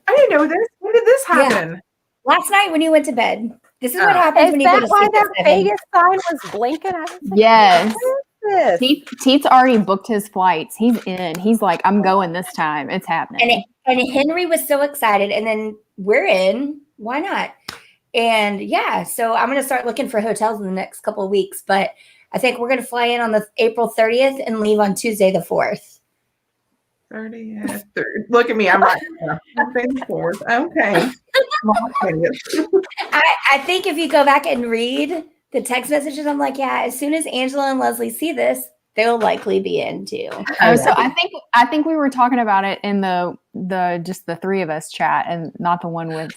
I didn't know this. When did this happen? Last night when you went to bed. This is what happens when you go to Is that why sleep. that Vegas sign was blinking? I was like, Yes. what is this? Teets already booked his flights. He's in. He's like, I'm going this time. It's happening. And Henry was so excited. And then we're in. Why not? And yeah, so I'm going to start looking for hotels in the next couple of weeks. But I think we're going to fly in on the April 30th and leave on Tuesday the 4th. 30th. Look at me. I'm right there. Tuesday the 4th. Okay. I think if you go back and read the text messages, I'm like, yeah, as soon as Angela and Leslie see this, they'll likely be in too. Oh, so I think we were talking about it in the just the three of us chat and not the one with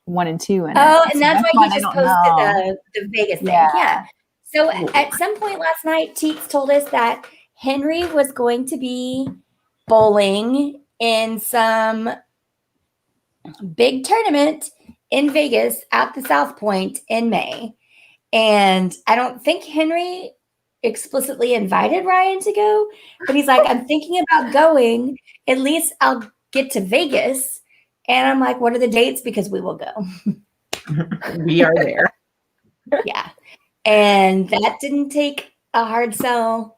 1 and 2 in it. Oh, and that's why they he just don't posted the Vegas thing. Yeah. Yeah. So at some point last night, Teets told us that Henry was going to be bowling in some big tournament in Vegas at the South Point in May. And I don't think Henry explicitly invited Ryan to go, but he's like, I'm thinking about going. At least I'll get to Vegas. And I'm like, what are the dates? Because we will go. We are there. Yeah. And that didn't take a hard sell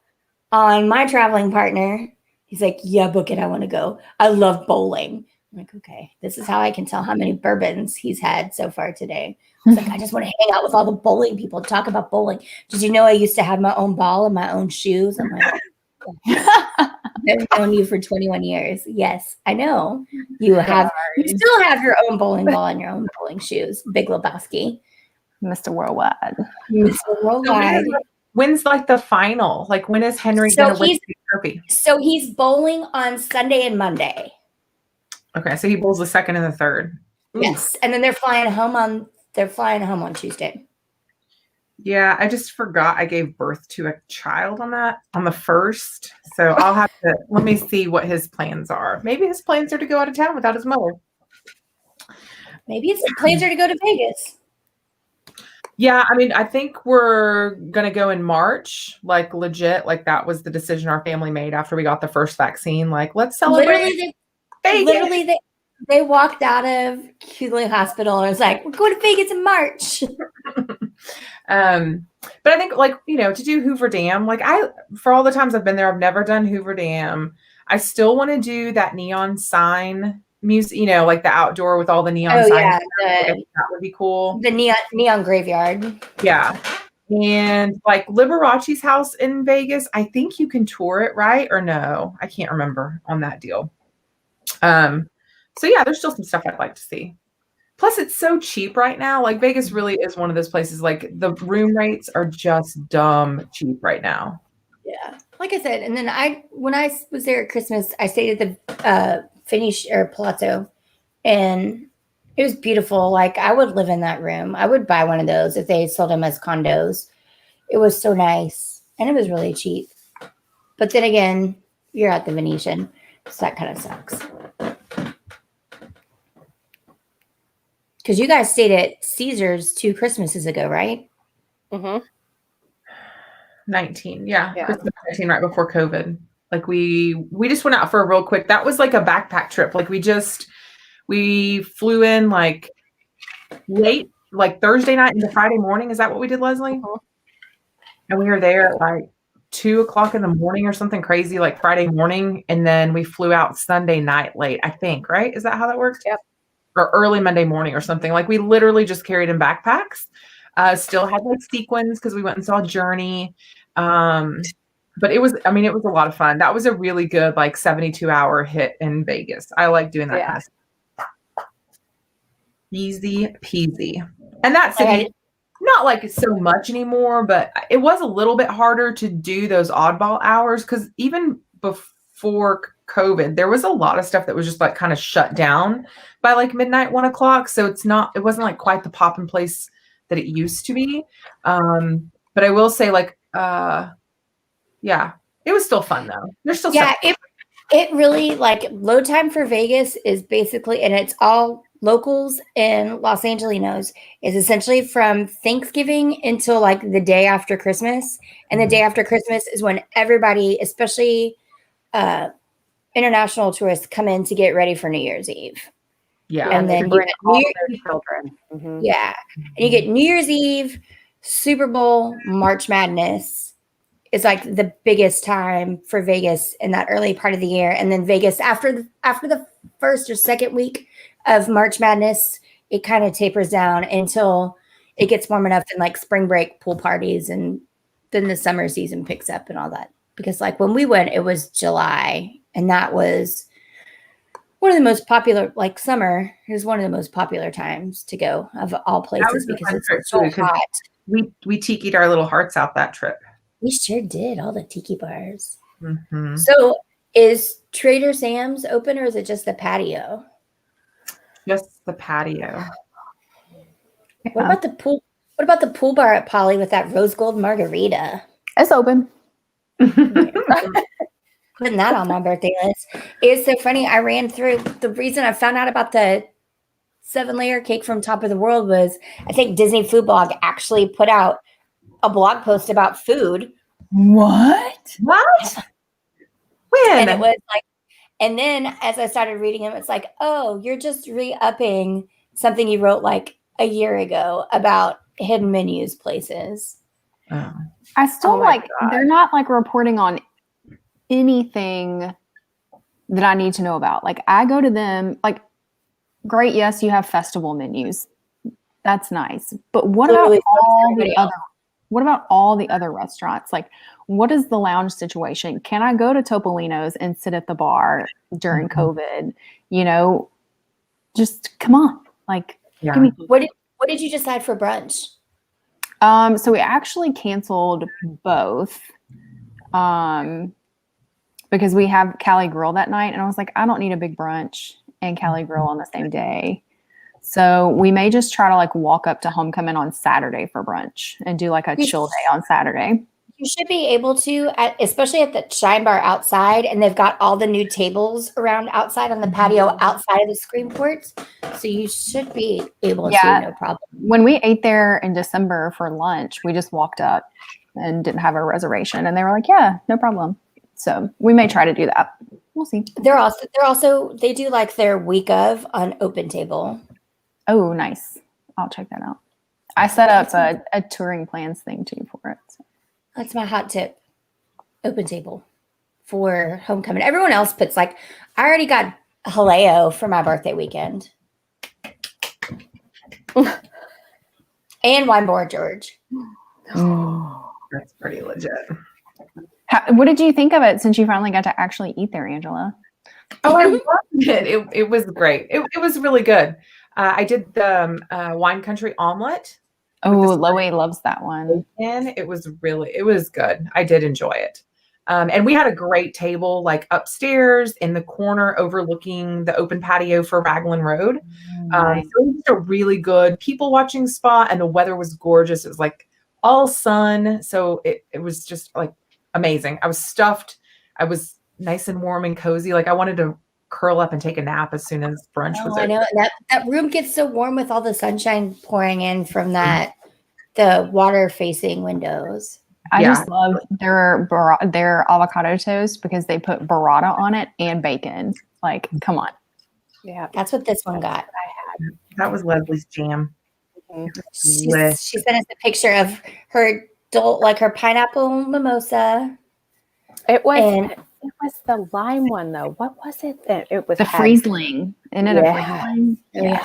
on my traveling partner. He's like, yeah, book it. I want to go. I love bowling. I'm like, okay, this is how I can tell how many bourbons he's had so far today. I was like, I just want to hang out with all the bowling people, talk about bowling. Did you know I used to have my own ball and my own shoes? I'm like, I've known you for 21 years. Yes, I know. You still have your own bowling ball and your own bowling shoes. Big Lebowski. Mr. Worldwide. Mr. Worldwide. When's like the final? Like when is Henry going to win the trophy? So he's bowling on Sunday and Monday. Okay, so he bowls the 2nd and the 3rd. Ooh. Yes, and then they're flying home on Tuesday. Yeah, I just forgot I gave birth to a child on the 1st. So I'll have to let me see what his plans are. Maybe his plans are to go out of town without his mother. Maybe his plans are to go to Vegas. Yeah, I mean, I think we're gonna go in March, like legit. Like that was the decision our family made after we got the first vaccine. Like, let's celebrate. Literally, they walked out of Kugeley Hospital and was like, "We're going to Vegas in March." But I think, like, you know, to do Hoover Dam, like for all the times I've been there, I've never done Hoover Dam. I still want to do that neon sign music, you know, like the outdoor with all the neon signs. Yeah, that would be cool. The neon graveyard. Yeah. And like Liberace's house in Vegas, I think you can tour it, right? Or no? I can't remember on that deal. So yeah, there's still some stuff I'd like to see. Plus, it's so cheap right now. Like Vegas really is one of those places. Like the room rates are just dumb cheap right now. Yeah, like I said, and then when I was there at Christmas, I stayed at the Palazzo, and it was beautiful. Like I would live in that room. I would buy one of those if they sold them as condos. It was so nice, and it was really cheap. But then again, you're at the Venetian, so that kind of sucks. Because you guys stayed at Caesars 2 Christmases ago, right? Mm-hmm. 19. Yeah. Yeah. Christmas 19, right before COVID. Like we just went out for a real quick. That was like a backpack trip. Like we flew in like late, like Thursday night into Friday morning. Is that what we did, Leslie? And we were there at like 2:00 in the morning or something crazy, like Friday morning. And then we flew out Sunday night late, I think, right? Is that how that works? Yep. Or early Monday morning or something. Like we literally just carried in backpacks. Still had like sequins because we went and saw Journey. But it was a lot of fun. That was a really good like 72-hour hit in Vegas. I like doing that kind of stuff. Easy peasy. And that's not like it's so much anymore, but it was a little bit harder to do those oddball hours because even before COVID, there was a lot of stuff that was just like kind of shut down by like midnight, 1:00. So it wasn't like quite the pop in place that it used to be. But I will say like, yeah, it was still fun though. There's still stuff. It really like load time for Vegas is basically, and it's all locals and Los Angelinos, is essentially from Thanksgiving until like the day after Christmas. And the day after Christmas is when everybody, especially international tourists, come in to get ready for New Year's Eve. Yeah, and then bring all their children. Mm-hmm. Yeah, and you get New Year's Eve, Super Bowl, March Madness. Is like the biggest time for Vegas in that early part of the year. And then Vegas after the first or second week of March Madness, it kind of tapers down until it gets warm enough and like spring break pool parties. And then the summer season picks up and all that. Because like when we went, it was July and that was one of the most popular, like summer is one of the most popular times to go of all places because it's so hot. We tiki'd our little hearts out that trip. We sure did, all the tiki bars. Mm-hmm. So is Trader Sam's open or is it just the patio? Just the patio. What about the pool? What about the pool bar at Polly with that rose gold margarita? It's open. Putting that on my birthday list. It's so funny. I ran through the reason I found out about the 7-layer cake from Top of the World was I think Disney Food Blog actually put out a blog post about food. What? When? And it was like, and then as I started reading them, it's like, oh, you're just re-upping something you wrote like a year ago about hidden menus places. Oh. I still they're not like reporting on anything that I need to know about. Like I go to them, like, great, yes, you have festival menus. That's nice. But what about all the other restaurants? Like, what is the lounge situation? Can I go to Topolino's and sit at the bar during COVID? You know, just come on. Like, give me. What did you decide for brunch? So we actually canceled both. Because we have Cali Grill that night, and I was like, I don't need a big brunch and Cali Grill on the same day. So we may just try to like walk up to Homecoming on Saturday for brunch and do like a chill day on Saturday. You should be able to, especially at the Shine Bar outside, and they've got all the new tables around outside on the patio outside of the screen ports. So you should be able to, no problem. When we ate there in December for lunch, we just walked up and didn't have a reservation, and they were like, "Yeah, no problem." So we may try to do that. We'll see. They do like their week of on Open Table. Oh, nice. I'll check that out. I set up a touring plans thing too for it. So. That's my hot tip. Open Table for Homecoming. Everyone else puts like, I already got Haleo for my birthday weekend. And Wine Bar George. That's pretty legit. What did you think of it since you finally got to actually eat there, Angela? Oh, I loved it. It was great. It was really good. I did the wine country omelet. Oh, Loie loves that one. And it was good. I did enjoy it. And we had a great table like upstairs in the corner overlooking the open patio for Raglan Road. Nice. So it was a really good people watching spot, and the weather was gorgeous. It was like all sun. So it was just like amazing. I was stuffed. I was nice and warm and cozy. Like I wanted to curl up and take a nap as soon as brunch was over. I know that room gets so warm with all the sunshine pouring in from the water facing windows. I just love their avocado toast because they put burrata on it and bacon. Like, come on. Yeah. That's what this one got. That was Leslie's jam. She sent us a picture of her her pineapple mimosa. It was the lime one though. What was it that it was? The Friesling. Isn't it a Friesling? Yeah,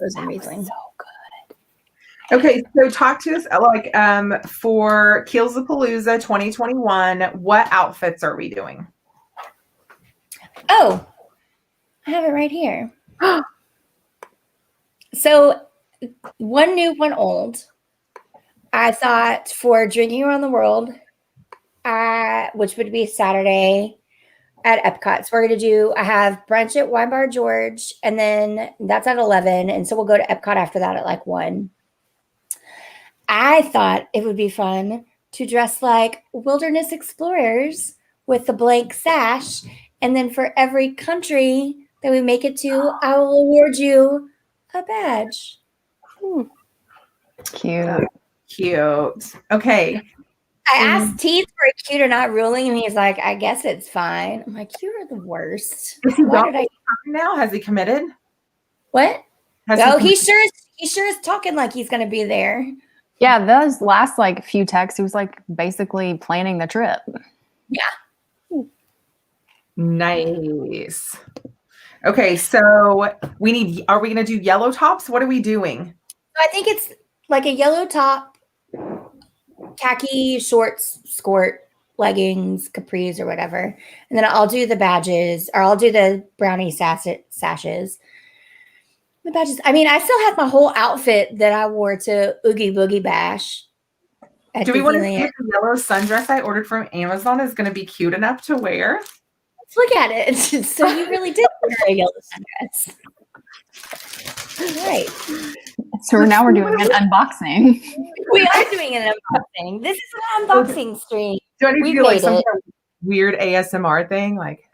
those are Riesling. So good. Okay, so talk to us for Keelsapalooza 2021. What outfits are we doing? Oh, I have it right here. So, one new, one old. I thought for drinking around the world, which would be Saturday at Epcot. So we're going to I have brunch at Wine Bar George, and then that's at 11. And so we'll go to Epcot after that at like 1. I thought it would be fun to dress like wilderness explorers with the blank sash. And then for every country that we make it to, I will award you a badge. Cute. Okay. I asked Teeth for a cute or not ruling, and he's like, I guess it's fine. I'm like, you're the worst. Now has he committed? What? He sure is talking like he's going to be there. Yeah, those last like few texts, he was like basically planning the trip. Yeah. Nice. Okay, so are we going to do yellow tops? What are we doing? I think it's like a yellow top, khaki shorts, skirt, leggings, capris, or whatever. And then I'll do the badges, or I'll do the brownie sashes. The badges. I mean, I still have my whole outfit that I wore to Oogie Boogie Bash. Do we want to see if the yellow sundress I ordered from Amazon is going to be cute enough to wear? Let's look at it. So you really did wear a yellow sundress. Right. So now we're doing an unboxing. We are doing an unboxing. This is an unboxing stream. Do I need to do like some kind of weird ASMR thing? Like,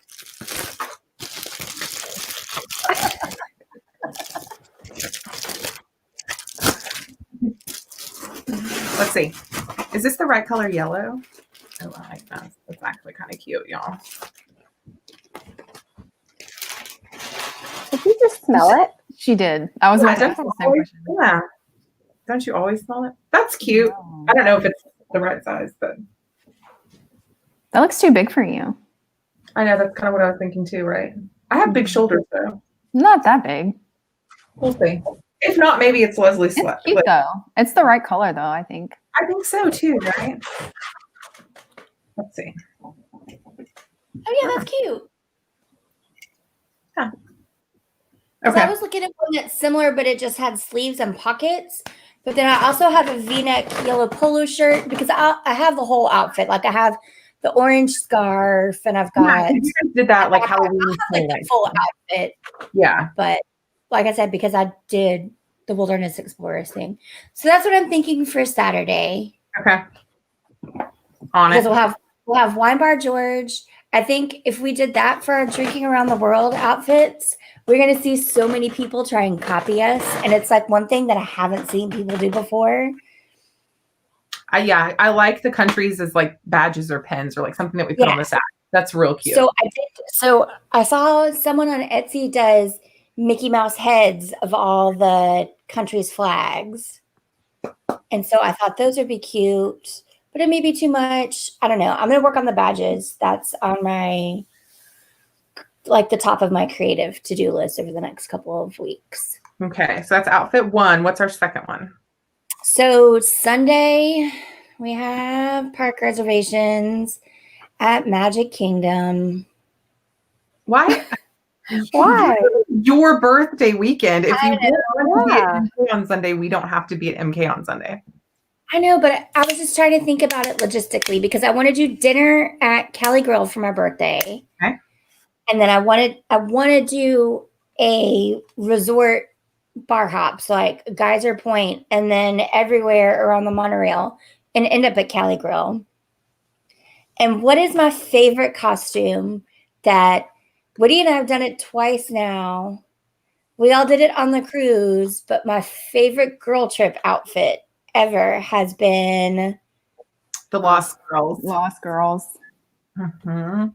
let's see. Is this the right color yellow? Oh, I like that. That's actually kind of cute, y'all. Did you just smell it? She did. I was about to ask the same question. Yeah. Don't you always smell it? That's cute. No. I don't know if it's the right size, but that looks too big for you. I know, that's kind of what I was thinking too, right? I have big shoulders though. Not that big. We'll see. If not, maybe it's Leslie's sweat. It's cute though. It's the right color though, I think. I think so too, right? Let's see. Oh yeah, that's cute. Huh. Okay. I was looking at one that's similar, but it just had sleeves and pockets. But then I also have a V-neck yellow polo shirt because I have the whole outfit. Like I have the orange scarf, and I've got. Yeah, you guys did that like Halloween. Like the full outfit. Yeah. But like I said, because I did the Wilderness Explorers thing, so that's what I'm thinking for Saturday. Okay. On it. Because we'll have Wine Bar George. I think if we did that for our drinking around the world outfits, we're going to see so many people try and copy us. And it's like one thing that I haven't seen people do before. Yeah, I like the countries as like badges or pins or like something that we put on the side. That's real cute. So I saw someone on Etsy does Mickey Mouse heads of all the countries' flags. And so I thought those would be cute. But it may be too much. I don't know. I'm going to work on the badges. That's on my, like the top of my creative to-do list over the next couple of weeks. Okay. So that's outfit 1. What's our second one? So Sunday, we have park reservations at Magic Kingdom. Why? Why? Your birthday weekend. If you want to be at MK on Sunday, we don't have to be at MK on Sunday. I know, but I was just trying to think about it logistically because I want to do dinner at Cali Grill for my birthday. Okay. And then I want to do a resort bar hops like Geyser Point and then everywhere around the monorail and end up at Cali Grill. And what is my favorite costume that Woody and I have done it twice now. We all did it on the cruise, but my favorite girl trip outfit ever has been The Lost Girls. Lost Girls. Mm-hmm.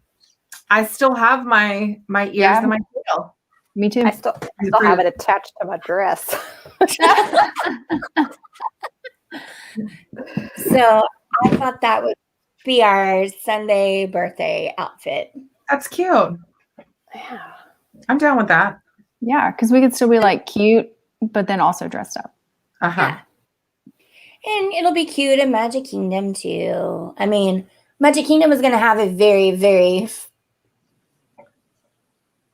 I still have my ears and my tail. Me too. I still have it attached to my dress. So I thought that would be our Sunday birthday outfit. That's cute. Yeah. I'm down with that. Yeah, because we could still be like cute, but then also dressed up. Uh-huh. Yeah. And it'll be cute in Magic Kingdom too. I mean, Magic Kingdom is going to have a very, very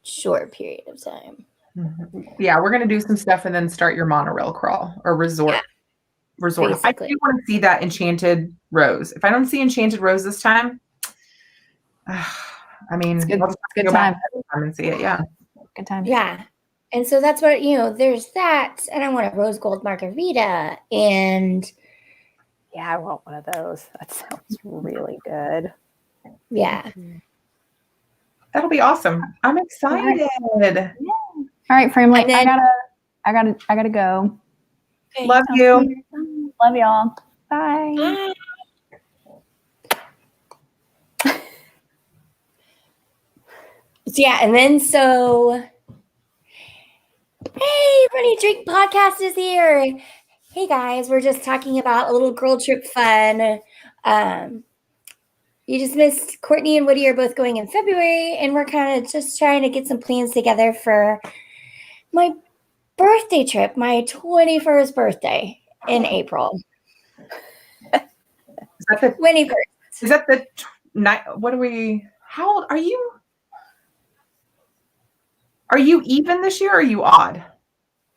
short period of time. Mm-hmm. Yeah, we're going to do some stuff and then start your monorail crawl or resort. Yeah, resort. basically. I do want to see that Enchanted Rose. If I don't see Enchanted Rose this time, I mean, It's good, we'll just have to good go back time. next time and see it. Yeah. Good time. Yeah. And so that's what, there's that. And I want a rose gold margarita. And Yeah, I want one of those. That sounds really good. yeah. That'll be awesome. I'm excited. All right, family. And then- I gotta go. Okay. Love you. Love y'all. Bye. Yeah, and then hey, Runny Drink Podcast is here. Hey guys, we're just talking about a little girl trip fun. You just missed Courtney and Woody are both going in February, and we're kind of just trying to get some plans together for my birthday trip, my 21st birthday in April. Is that the 21st. Is that the night? What are we? How old are you? Are you even this year? Or are you odd?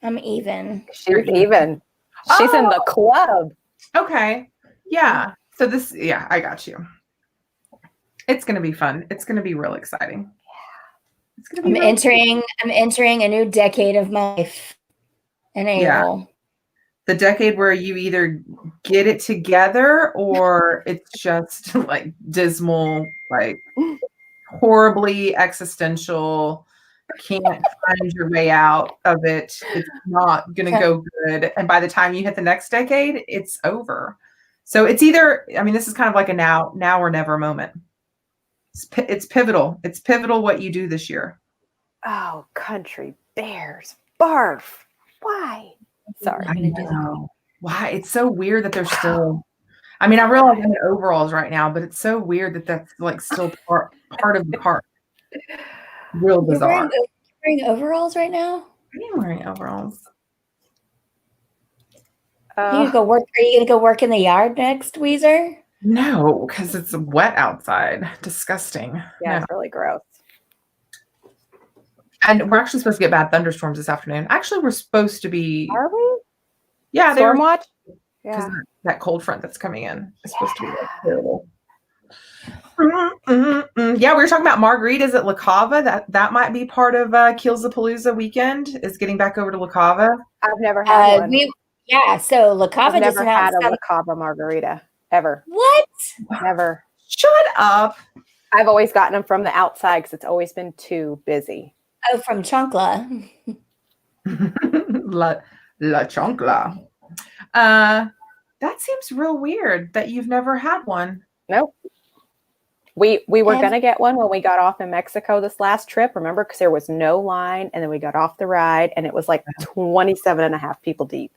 I'm even. She's even. She's in the club. Okay. Yeah. So I got you. It's gonna be fun. It's gonna be real exciting. It's gonna be. I'm entering a new decade of my life in April. The decade where you either get it together or it's just like dismal, like horribly existential. Can't find your way out of it. It's not going to go good. And by the time you hit the next decade, it's over. So it's either, this is kind of like a now or never moment. It's pivotal. It's pivotal what you do this year. Oh, country bears. Barf. Why? Sorry. I know. Why? It's so weird that they're still, I realize I'm in overalls right now, but it's so weird that that's like still part of the park. Real bizarre. You're wearing overalls right now? I am wearing overalls. Are you gonna go work in the yard next, Weezer? No, because it's wet outside. Disgusting. Yeah, it's really gross. And we're actually supposed to get bad thunderstorms this afternoon. Actually, we're supposed to be. Are we? Yeah, Storm watch? Yeah. That cold front that's coming in is supposed to be like terrible. Yeah, we were talking about margaritas at La Cava. That might be part of Keels-a-Palooza weekend, is getting back over to La Cava. I've never had one. So La Cava I've just never had announced a La Cava margarita, ever. What? Never. Shut up. I've always gotten them from the outside because it's always been too busy. Oh, from Chunkla. La Chancla. That seems real weird that you've never had one. Nope. We were going to get one when we got off in Mexico this last trip, remember? Because there was no line, and then we got off the ride, and it was like 27 and a half people deep.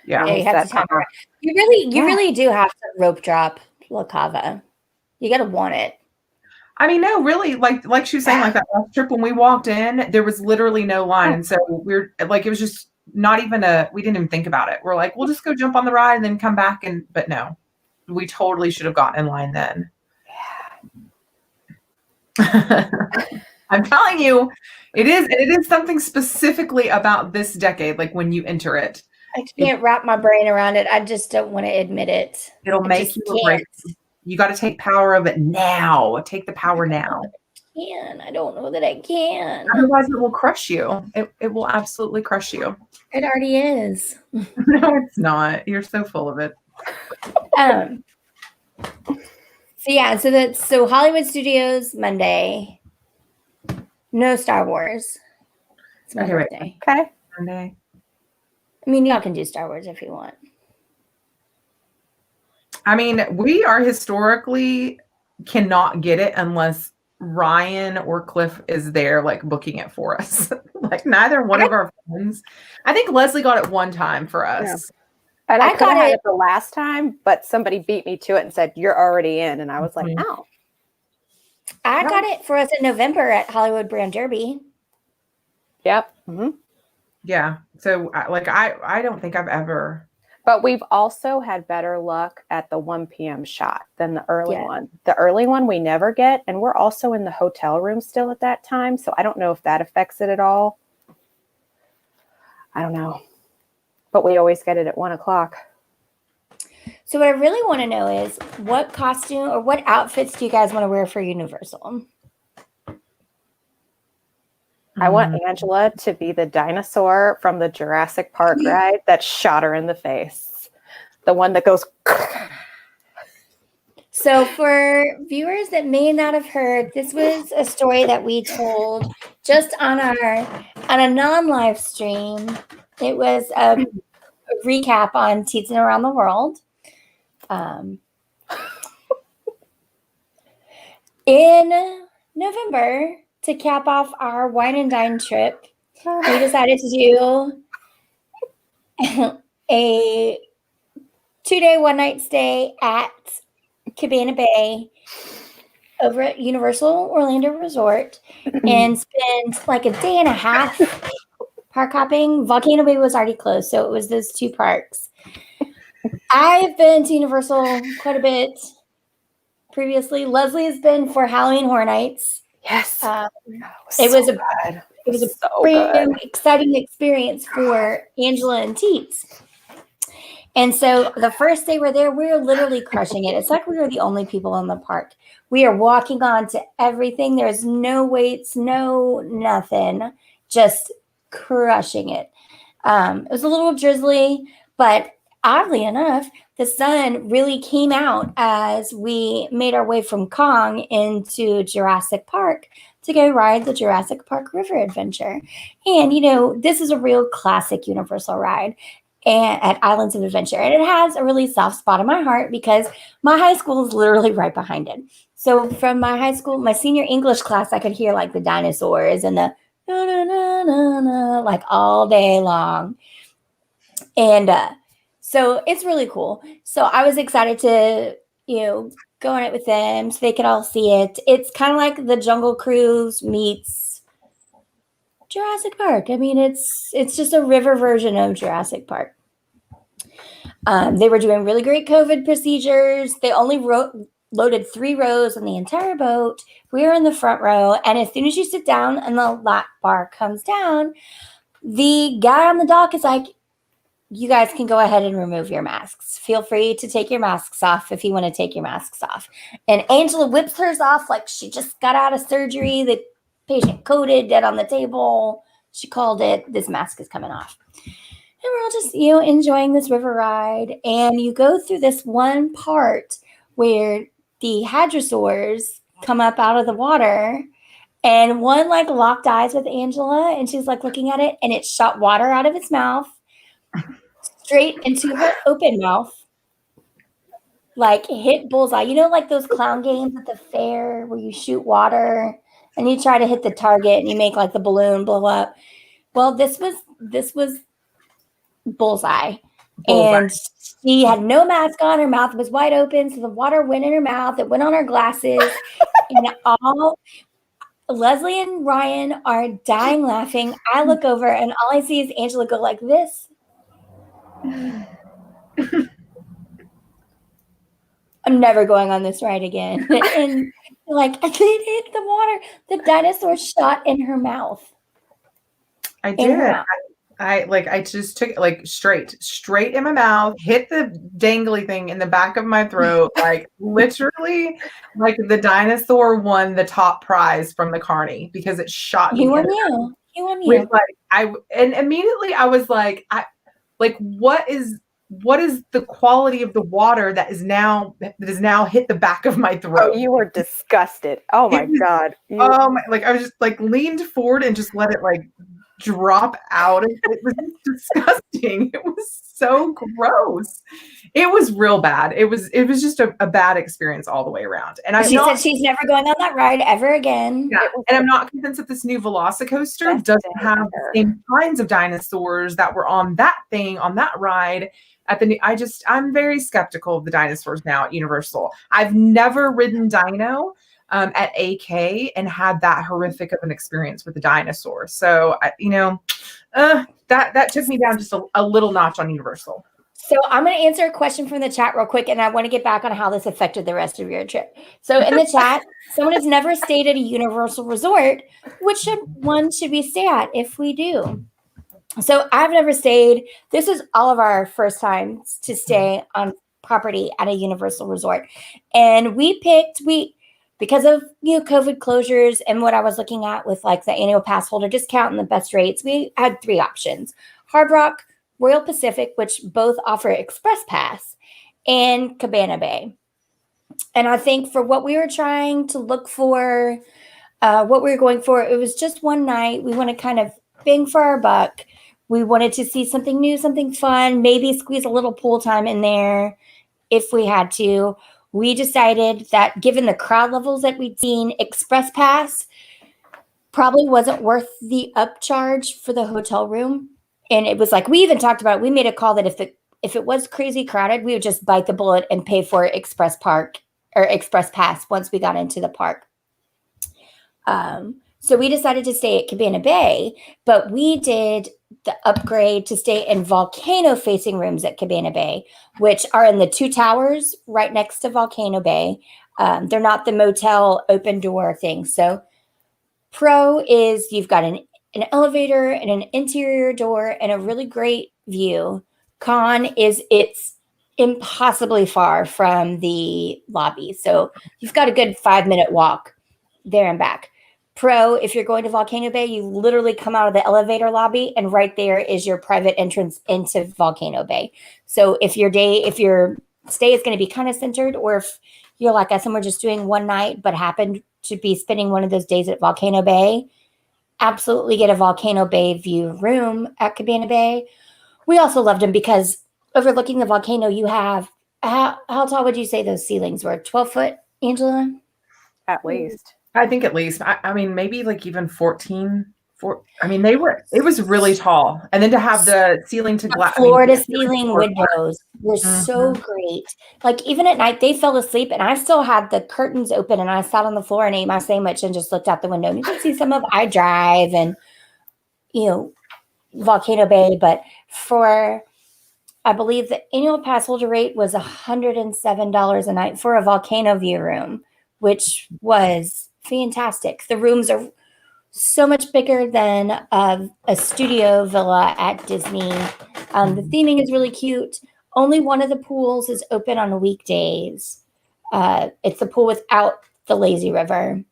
Yeah. You have to you really do have to rope drop La Cava. You got to want it. No, really, like she was saying, like that last trip when we walked in, there was literally no line. And so we're like, it was just not even we didn't even think about it. We're like, we'll just go jump on the ride and then come back. But no, we totally should have gotten in line then. I'm telling you, it is something specifically about this decade, like when you enter it. I can't wrap my brain around it. I just don't want to admit it. It'll make you a break. You got to take power of it now. Take the power now. I don't know that I can. Otherwise, it will crush you. It will absolutely crush you. It already is. No, it's not. You're so full of it. So Hollywood Studios Monday. No Star Wars. It's my birthday. Okay. Monday. Y'all can do Star Wars if you want. I mean, we are historically cannot get it unless Ryan or Cliff is there, like booking it for us. Like neither one of our friends. I think Leslie got it one time for us. And I I could have got had it- it the last time, but somebody beat me to it and said, "You're already in." And I was like, Mhm. "Oh, I got it for us in November at Hollywood Brand Derby. yep." Mm-hmm. Yeah. So I don't think I've ever. But we've also had better luck at the 1 p.m. shot than the early Yeah. one. The early one we never get, and we're also in the hotel room still at that time, so I don't know if that affects it at all. I don't know. But we always get it at 1 o'clock. So what I really want to know is what costume or what outfits do you guys want to wear for Universal? I want Angela to be the dinosaur from the Jurassic Park ride that shot her in the face. The one that goes. So for viewers that may not have heard, this was a story that we told just on a non-live stream. It was a recap on Teats and Around the World. In November, to cap off our wine and dine trip, we decided to do a 2-day, 1-night stay at Cabana Bay over at Universal Orlando Resort and spend like a day and a half park hopping. Volcano Bay was already closed, so it was those two parks. I've been to Universal quite a bit previously. Leslie has been for Halloween Horror Nights. Yes. It was a good. It was a So brand good. new, exciting experience for Angela and Teets. And so the first day we're there, we were literally crushing it. It's like we were the only people in the park. We are walking on to everything. There's no weights, no nothing, just crushing it. It was a little drizzly, but oddly enough, the sun really came out as we made our way from Kong into Jurassic Park to go ride the Jurassic Park River Adventure. And, you know, this is a real classic Universal ride at Islands of Adventure. And it has a really soft spot in my heart because my high school is literally right behind it. So from my high school, my senior English class, I could hear like the dinosaurs and the na, na, na, na, na, like all day long. And so it's really cool. So I was excited to, you know, go on it with them so they could all see it. It's kind of like the Jungle Cruise meets Jurassic Park. I mean, it's just a river version of Jurassic Park. They were doing really great COVID procedures. They only loaded 3 rows on the entire boat. We were in the front row. And as soon as you sit down and the lap bar comes down, the guy on the dock is like, you guys can go ahead and remove your masks. Feel free to take your masks off if you want to take your masks off. And Angela whips hers off like she just got out of surgery. The patient coded dead on the table. She called it, this mask is coming off. And we're all just, you know, enjoying this river ride. And you go through this one part where the hadrosaurs come up out of the water. And one like locked eyes with Angela and she's like looking at it and it shot water out of its mouth straight into her open mouth. Like hit bullseye. You know, like those clown games at the fair where you shoot water and you try to hit the target and you make like the balloon blow up. Well, this was bullseye. And she had no mask on. Her mouth was wide open. So the water went in her mouth. It went on her glasses. And all Leslie and Ryan are dying laughing. I look over and all I see is Angela go like this. I'm never going on this ride again. And like it hit the water. The dinosaur shot in her mouth. I did. I just took it like straight in my mouth, hit the dangly thing in the back of my throat, like literally like the dinosaur won the top prize from the carny because it shot me. He won you. With and immediately I was like, what is the quality of the water that is now hit the back of my throat? Oh, you were disgusted. Oh my God. I was just like leaned forward and just let it like drop out. It was disgusting. It was so gross. It was real bad. It was just a bad experience all the way around. And She said she's never going on that ride ever again. Yeah, and I'm not convinced that this new Velocicoaster doesn't have the same kinds of dinosaurs that were on that ride at the I'm very skeptical of the dinosaurs now at Universal. I've never ridden Dino at AK and had that horrific of an experience with the dinosaur. So, that took me down just a little notch on Universal. So I'm going to answer a question from the chat real quick, and I want to get back on how this affected the rest of your trip. So in the chat, someone has never stayed at a Universal resort. Which one should we stay at if we do? So I've never stayed. This is all of our first times to stay on property at a Universal resort. And because of COVID closures and what I was looking at with like the annual pass holder discount and the best rates, we had 3 options: Hard Rock, Royal Pacific, which both offer Express Pass, and Cabana Bay. And I think for what we were trying to look for, what we were going for, it was just one night. We want to kind of bang for our buck. We wanted to see something new, something fun, maybe squeeze a little pool time in there if we had to. We decided that given the crowd levels that we'd seen, Express Pass probably wasn't worth the upcharge for the hotel room. And it was like, we even talked about, we made a call that if it was crazy crowded, we would just bite the bullet and pay for Express Pass once we got into the park. So we decided to stay at Cabana Bay, but we did the upgrade to stay in volcano facing rooms at Cabana Bay, which are in the 2 towers right next to Volcano Bay. They're not the motel open door thing. So pro is you've got an elevator and an interior door and a really great view. Con is it's impossibly far from the lobby. So you've got a good 5-minute walk there and back. Pro, if you're going to Volcano Bay, you literally come out of the elevator lobby and right there is your private entrance into Volcano Bay. So if your stay is going to be kind of centered, or if you're like us and we're just doing one night but happened to be spending one of those days at Volcano Bay, absolutely get a Volcano Bay view room at Cabana Bay. We also loved them because overlooking the volcano, you have, how tall would you say those ceilings were? 12 foot, Angela? At least. I think at least. I mean, maybe like even 14. It was really tall. And then to have the ceiling to glass. Floor to ceiling windows were so great. Like even at night, they fell asleep and I still had the curtains open and I sat on the floor and ate my sandwich and just looked out the window. And you could see some of iDrive and, Volcano Bay. But I believe the annual pass holder rate was $107 a night for a volcano view room, which was fantastic. The rooms are so much bigger than a studio villa at Disney. The theming is really cute. Only one of the pools is open on weekdays. It's the pool without the lazy river.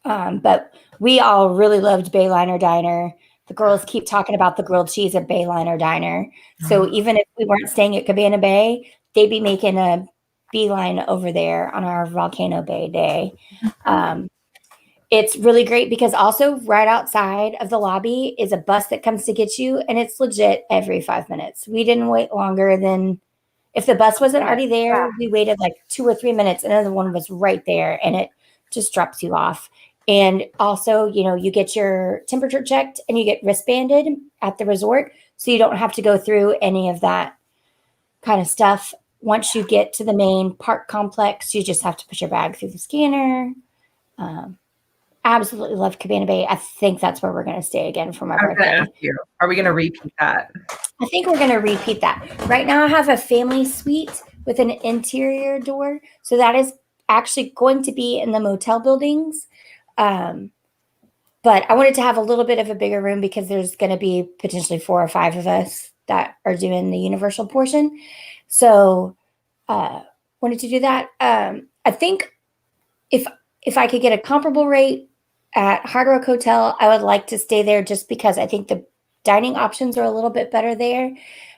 But we all really loved Bayliner Diner. The girls keep talking about the grilled cheese at Bayliner Diner. So even if we weren't staying at Cabana Bay, they'd be making a beeline over there on our Volcano Bay day. It's really great because also right outside of the lobby is a bus that comes to get you, and it's legit every 5 minutes. We didn't wait longer than, if the bus wasn't already there, we waited like 2 or 3 minutes, and another one was right there, and it just drops you off. And also, you get your temperature checked and you get wristbanded at the resort, so you don't have to go through any of that kind of stuff. Once you get to the main park complex, you just have to put your bag through the scanner. Absolutely love Cabana Bay. I think that's where we're going to stay again for my birthday. Are we going to repeat that? I think we're going to repeat that. Right now I have a family suite with an interior door. So that is actually going to be in the motel buildings. But I wanted to have a little bit of a bigger room because there's going to be potentially 4 or 5 of us that are doing the Universal portion. So wanted to do that. I think if I could get a comparable rate at Hard Rock Hotel, I would like to stay there just because I think the dining options are a little bit better there.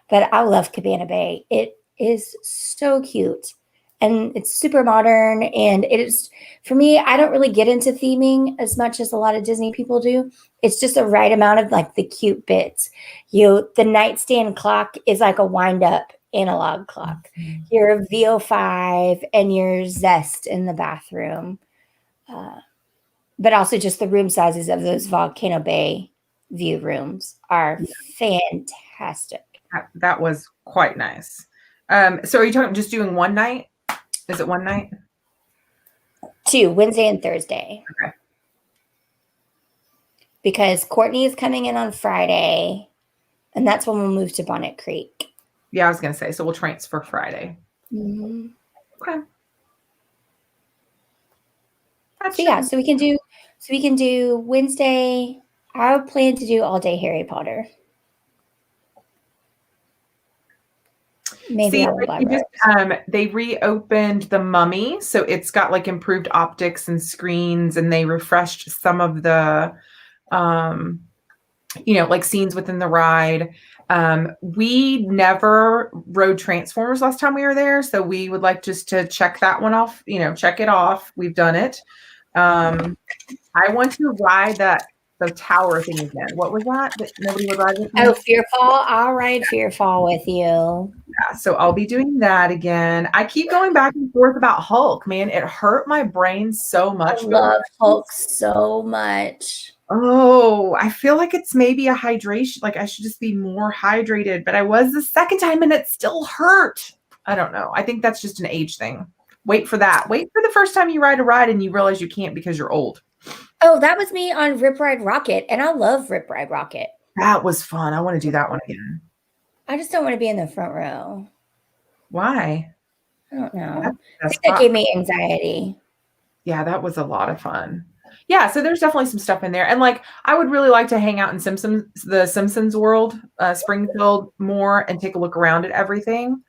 But I love Cabana Bay. It is so cute. and it's super modern. And it is, for me, I don't really get into theming as much as a lot of Disney people do. It's just the right amount of like the cute bits. The nightstand clock is like a wind up analog clock. Your VO5 and your Zest in the bathroom. But also just the room sizes of those Volcano Bay view rooms are fantastic. That was quite nice. So are you talking just doing one night? Is it one night? 2, Wednesday and Thursday. Okay. Because Courtney is coming in on Friday, and that's when we'll move to Bonnet Creek. Yeah, I was going to say, so we'll transfer Friday. Mm-hmm. Okay. So we can do Wednesday. I would plan to do all day Harry Potter. Maybe they reopened the Mummy, so it's got like improved optics and screens, and they refreshed some of the like scenes within the ride. We never rode Transformers last time we were there, so we would like just to check that one off, check it off. We've done it. I want to ride the tower thing again. What was that nobody would ride with me? Oh, Fearfall. I'll ride Fearfall with you. Yeah, so I'll be doing that again. I keep going back and forth about Hulk, man. It hurt my brain so much. I love Hulk so much. Oh, I feel like it's maybe a hydration. Like I should just be more hydrated, but I was the second time and it still hurt. I don't know. I think that's just an age thing. Wait for that. Wait for the first time you ride a ride and you realize you can't because you're old. Oh, that was me on Rip Ride Rocket, and I love Rip Ride Rocket. That was fun. I want to do that one again. I just don't want to be in the front row. Why? I don't know. I think that gave me anxiety. Yeah, that was a lot of fun. Yeah, so there's definitely some stuff in there. And like I would really like to hang out in the Simpsons world, Springfield more, and take a look around at everything.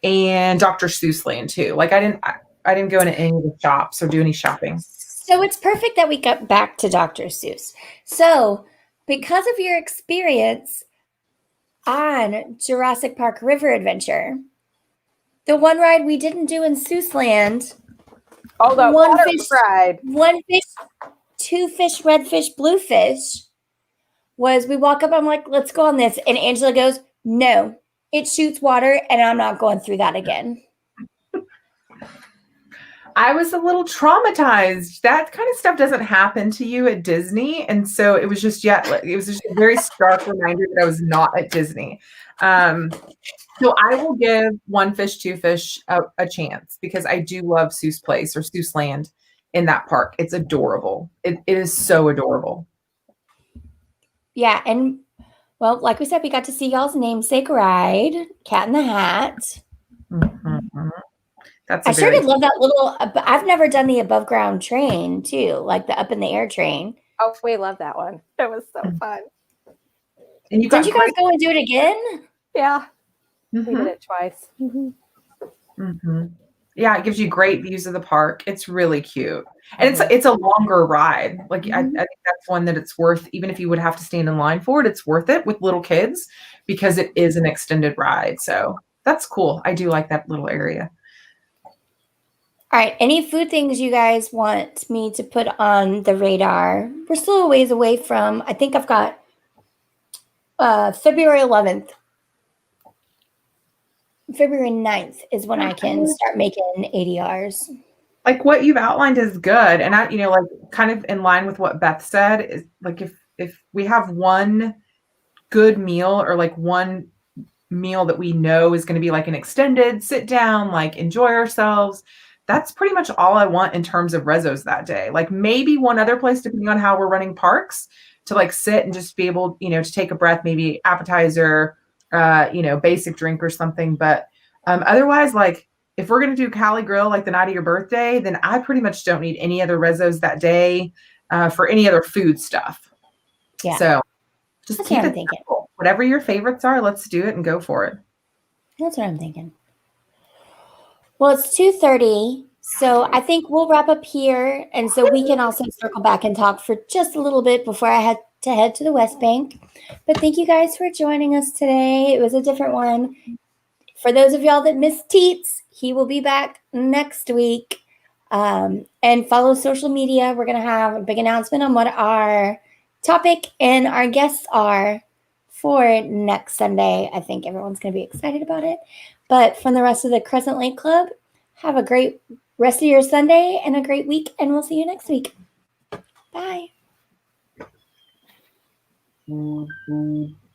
And Dr. Seuss Land too. Like I didn't go into any of the shops or do any shopping. So it's perfect that we got back to Dr. Seuss. So because of your experience on Jurassic Park River Adventure, the one ride we didn't do in Seuss Land. Oh, the water ride. 1 fish, 2 fish, red fish, blue fish. Was we walk up, I'm like, let's go on this. And Angela goes, no, it shoots water and I'm not going through that again. I was a little traumatized. That kind of stuff doesn't happen to you at Disney. And so it was just a very stark reminder that I was not at Disney. So I will give 1 fish, 2 fish a chance because I do love Seuss Place or Seuss Land in that park. It's adorable. It is so adorable. Yeah. And well, like we said, we got to see y'all's namesake ride, Cat in the Hat. Mm-hmm. I sure did love that little. I've never done the above ground train too, like the up in the air train. Oh, we love that one. It was so fun. And did you guys go and do it again? Yeah, mm-hmm. We did it twice. Mm-hmm. Mm-hmm. Yeah, it gives you great views of the park. It's really cute, and it's a longer ride. Like I think that's one that it's worth, even if you would have to stand in line for it. It's worth it with little kids because it is an extended ride. So that's cool. I do like that little area. All right. Any food things you guys want me to put on the radar? We're still a ways away from, I think I've got February 11th. February 9th is when I can start making ADRs. Like what you've outlined is good. And I, like kind of in line with what Beth said is like, if we have one good meal or like one meal that we know is going to be like an extended sit down, like enjoy ourselves, that's pretty much all I want in terms of resos that day. Like maybe one other place, depending on how we're running parks, to like sit and just be able, to take a breath, maybe appetizer, basic drink or something. But otherwise, like if we're going to do Cali Grill, like the night of your birthday, then I pretty much don't need any other resos that day for any other food stuff. Yeah. So just that's keep what it I'm thinking. simple. Whatever your favorites are, let's do it and go for it. That's what I'm thinking. Well, it's 2:30, so I think we'll wrap up here, and so we can also circle back and talk for just a little bit before I had to head to the West Bank. But thank you guys for joining us today. It was a different one. for those of y'all that missed Teets, he will be back next week. And follow social media. We're going to have a big announcement on what our topic and our guests are for next Sunday. I think everyone's going to be excited about it. But from the rest of the Crescent Lake Club, have a great rest of your Sunday and a great week, and we'll see you next week. Bye.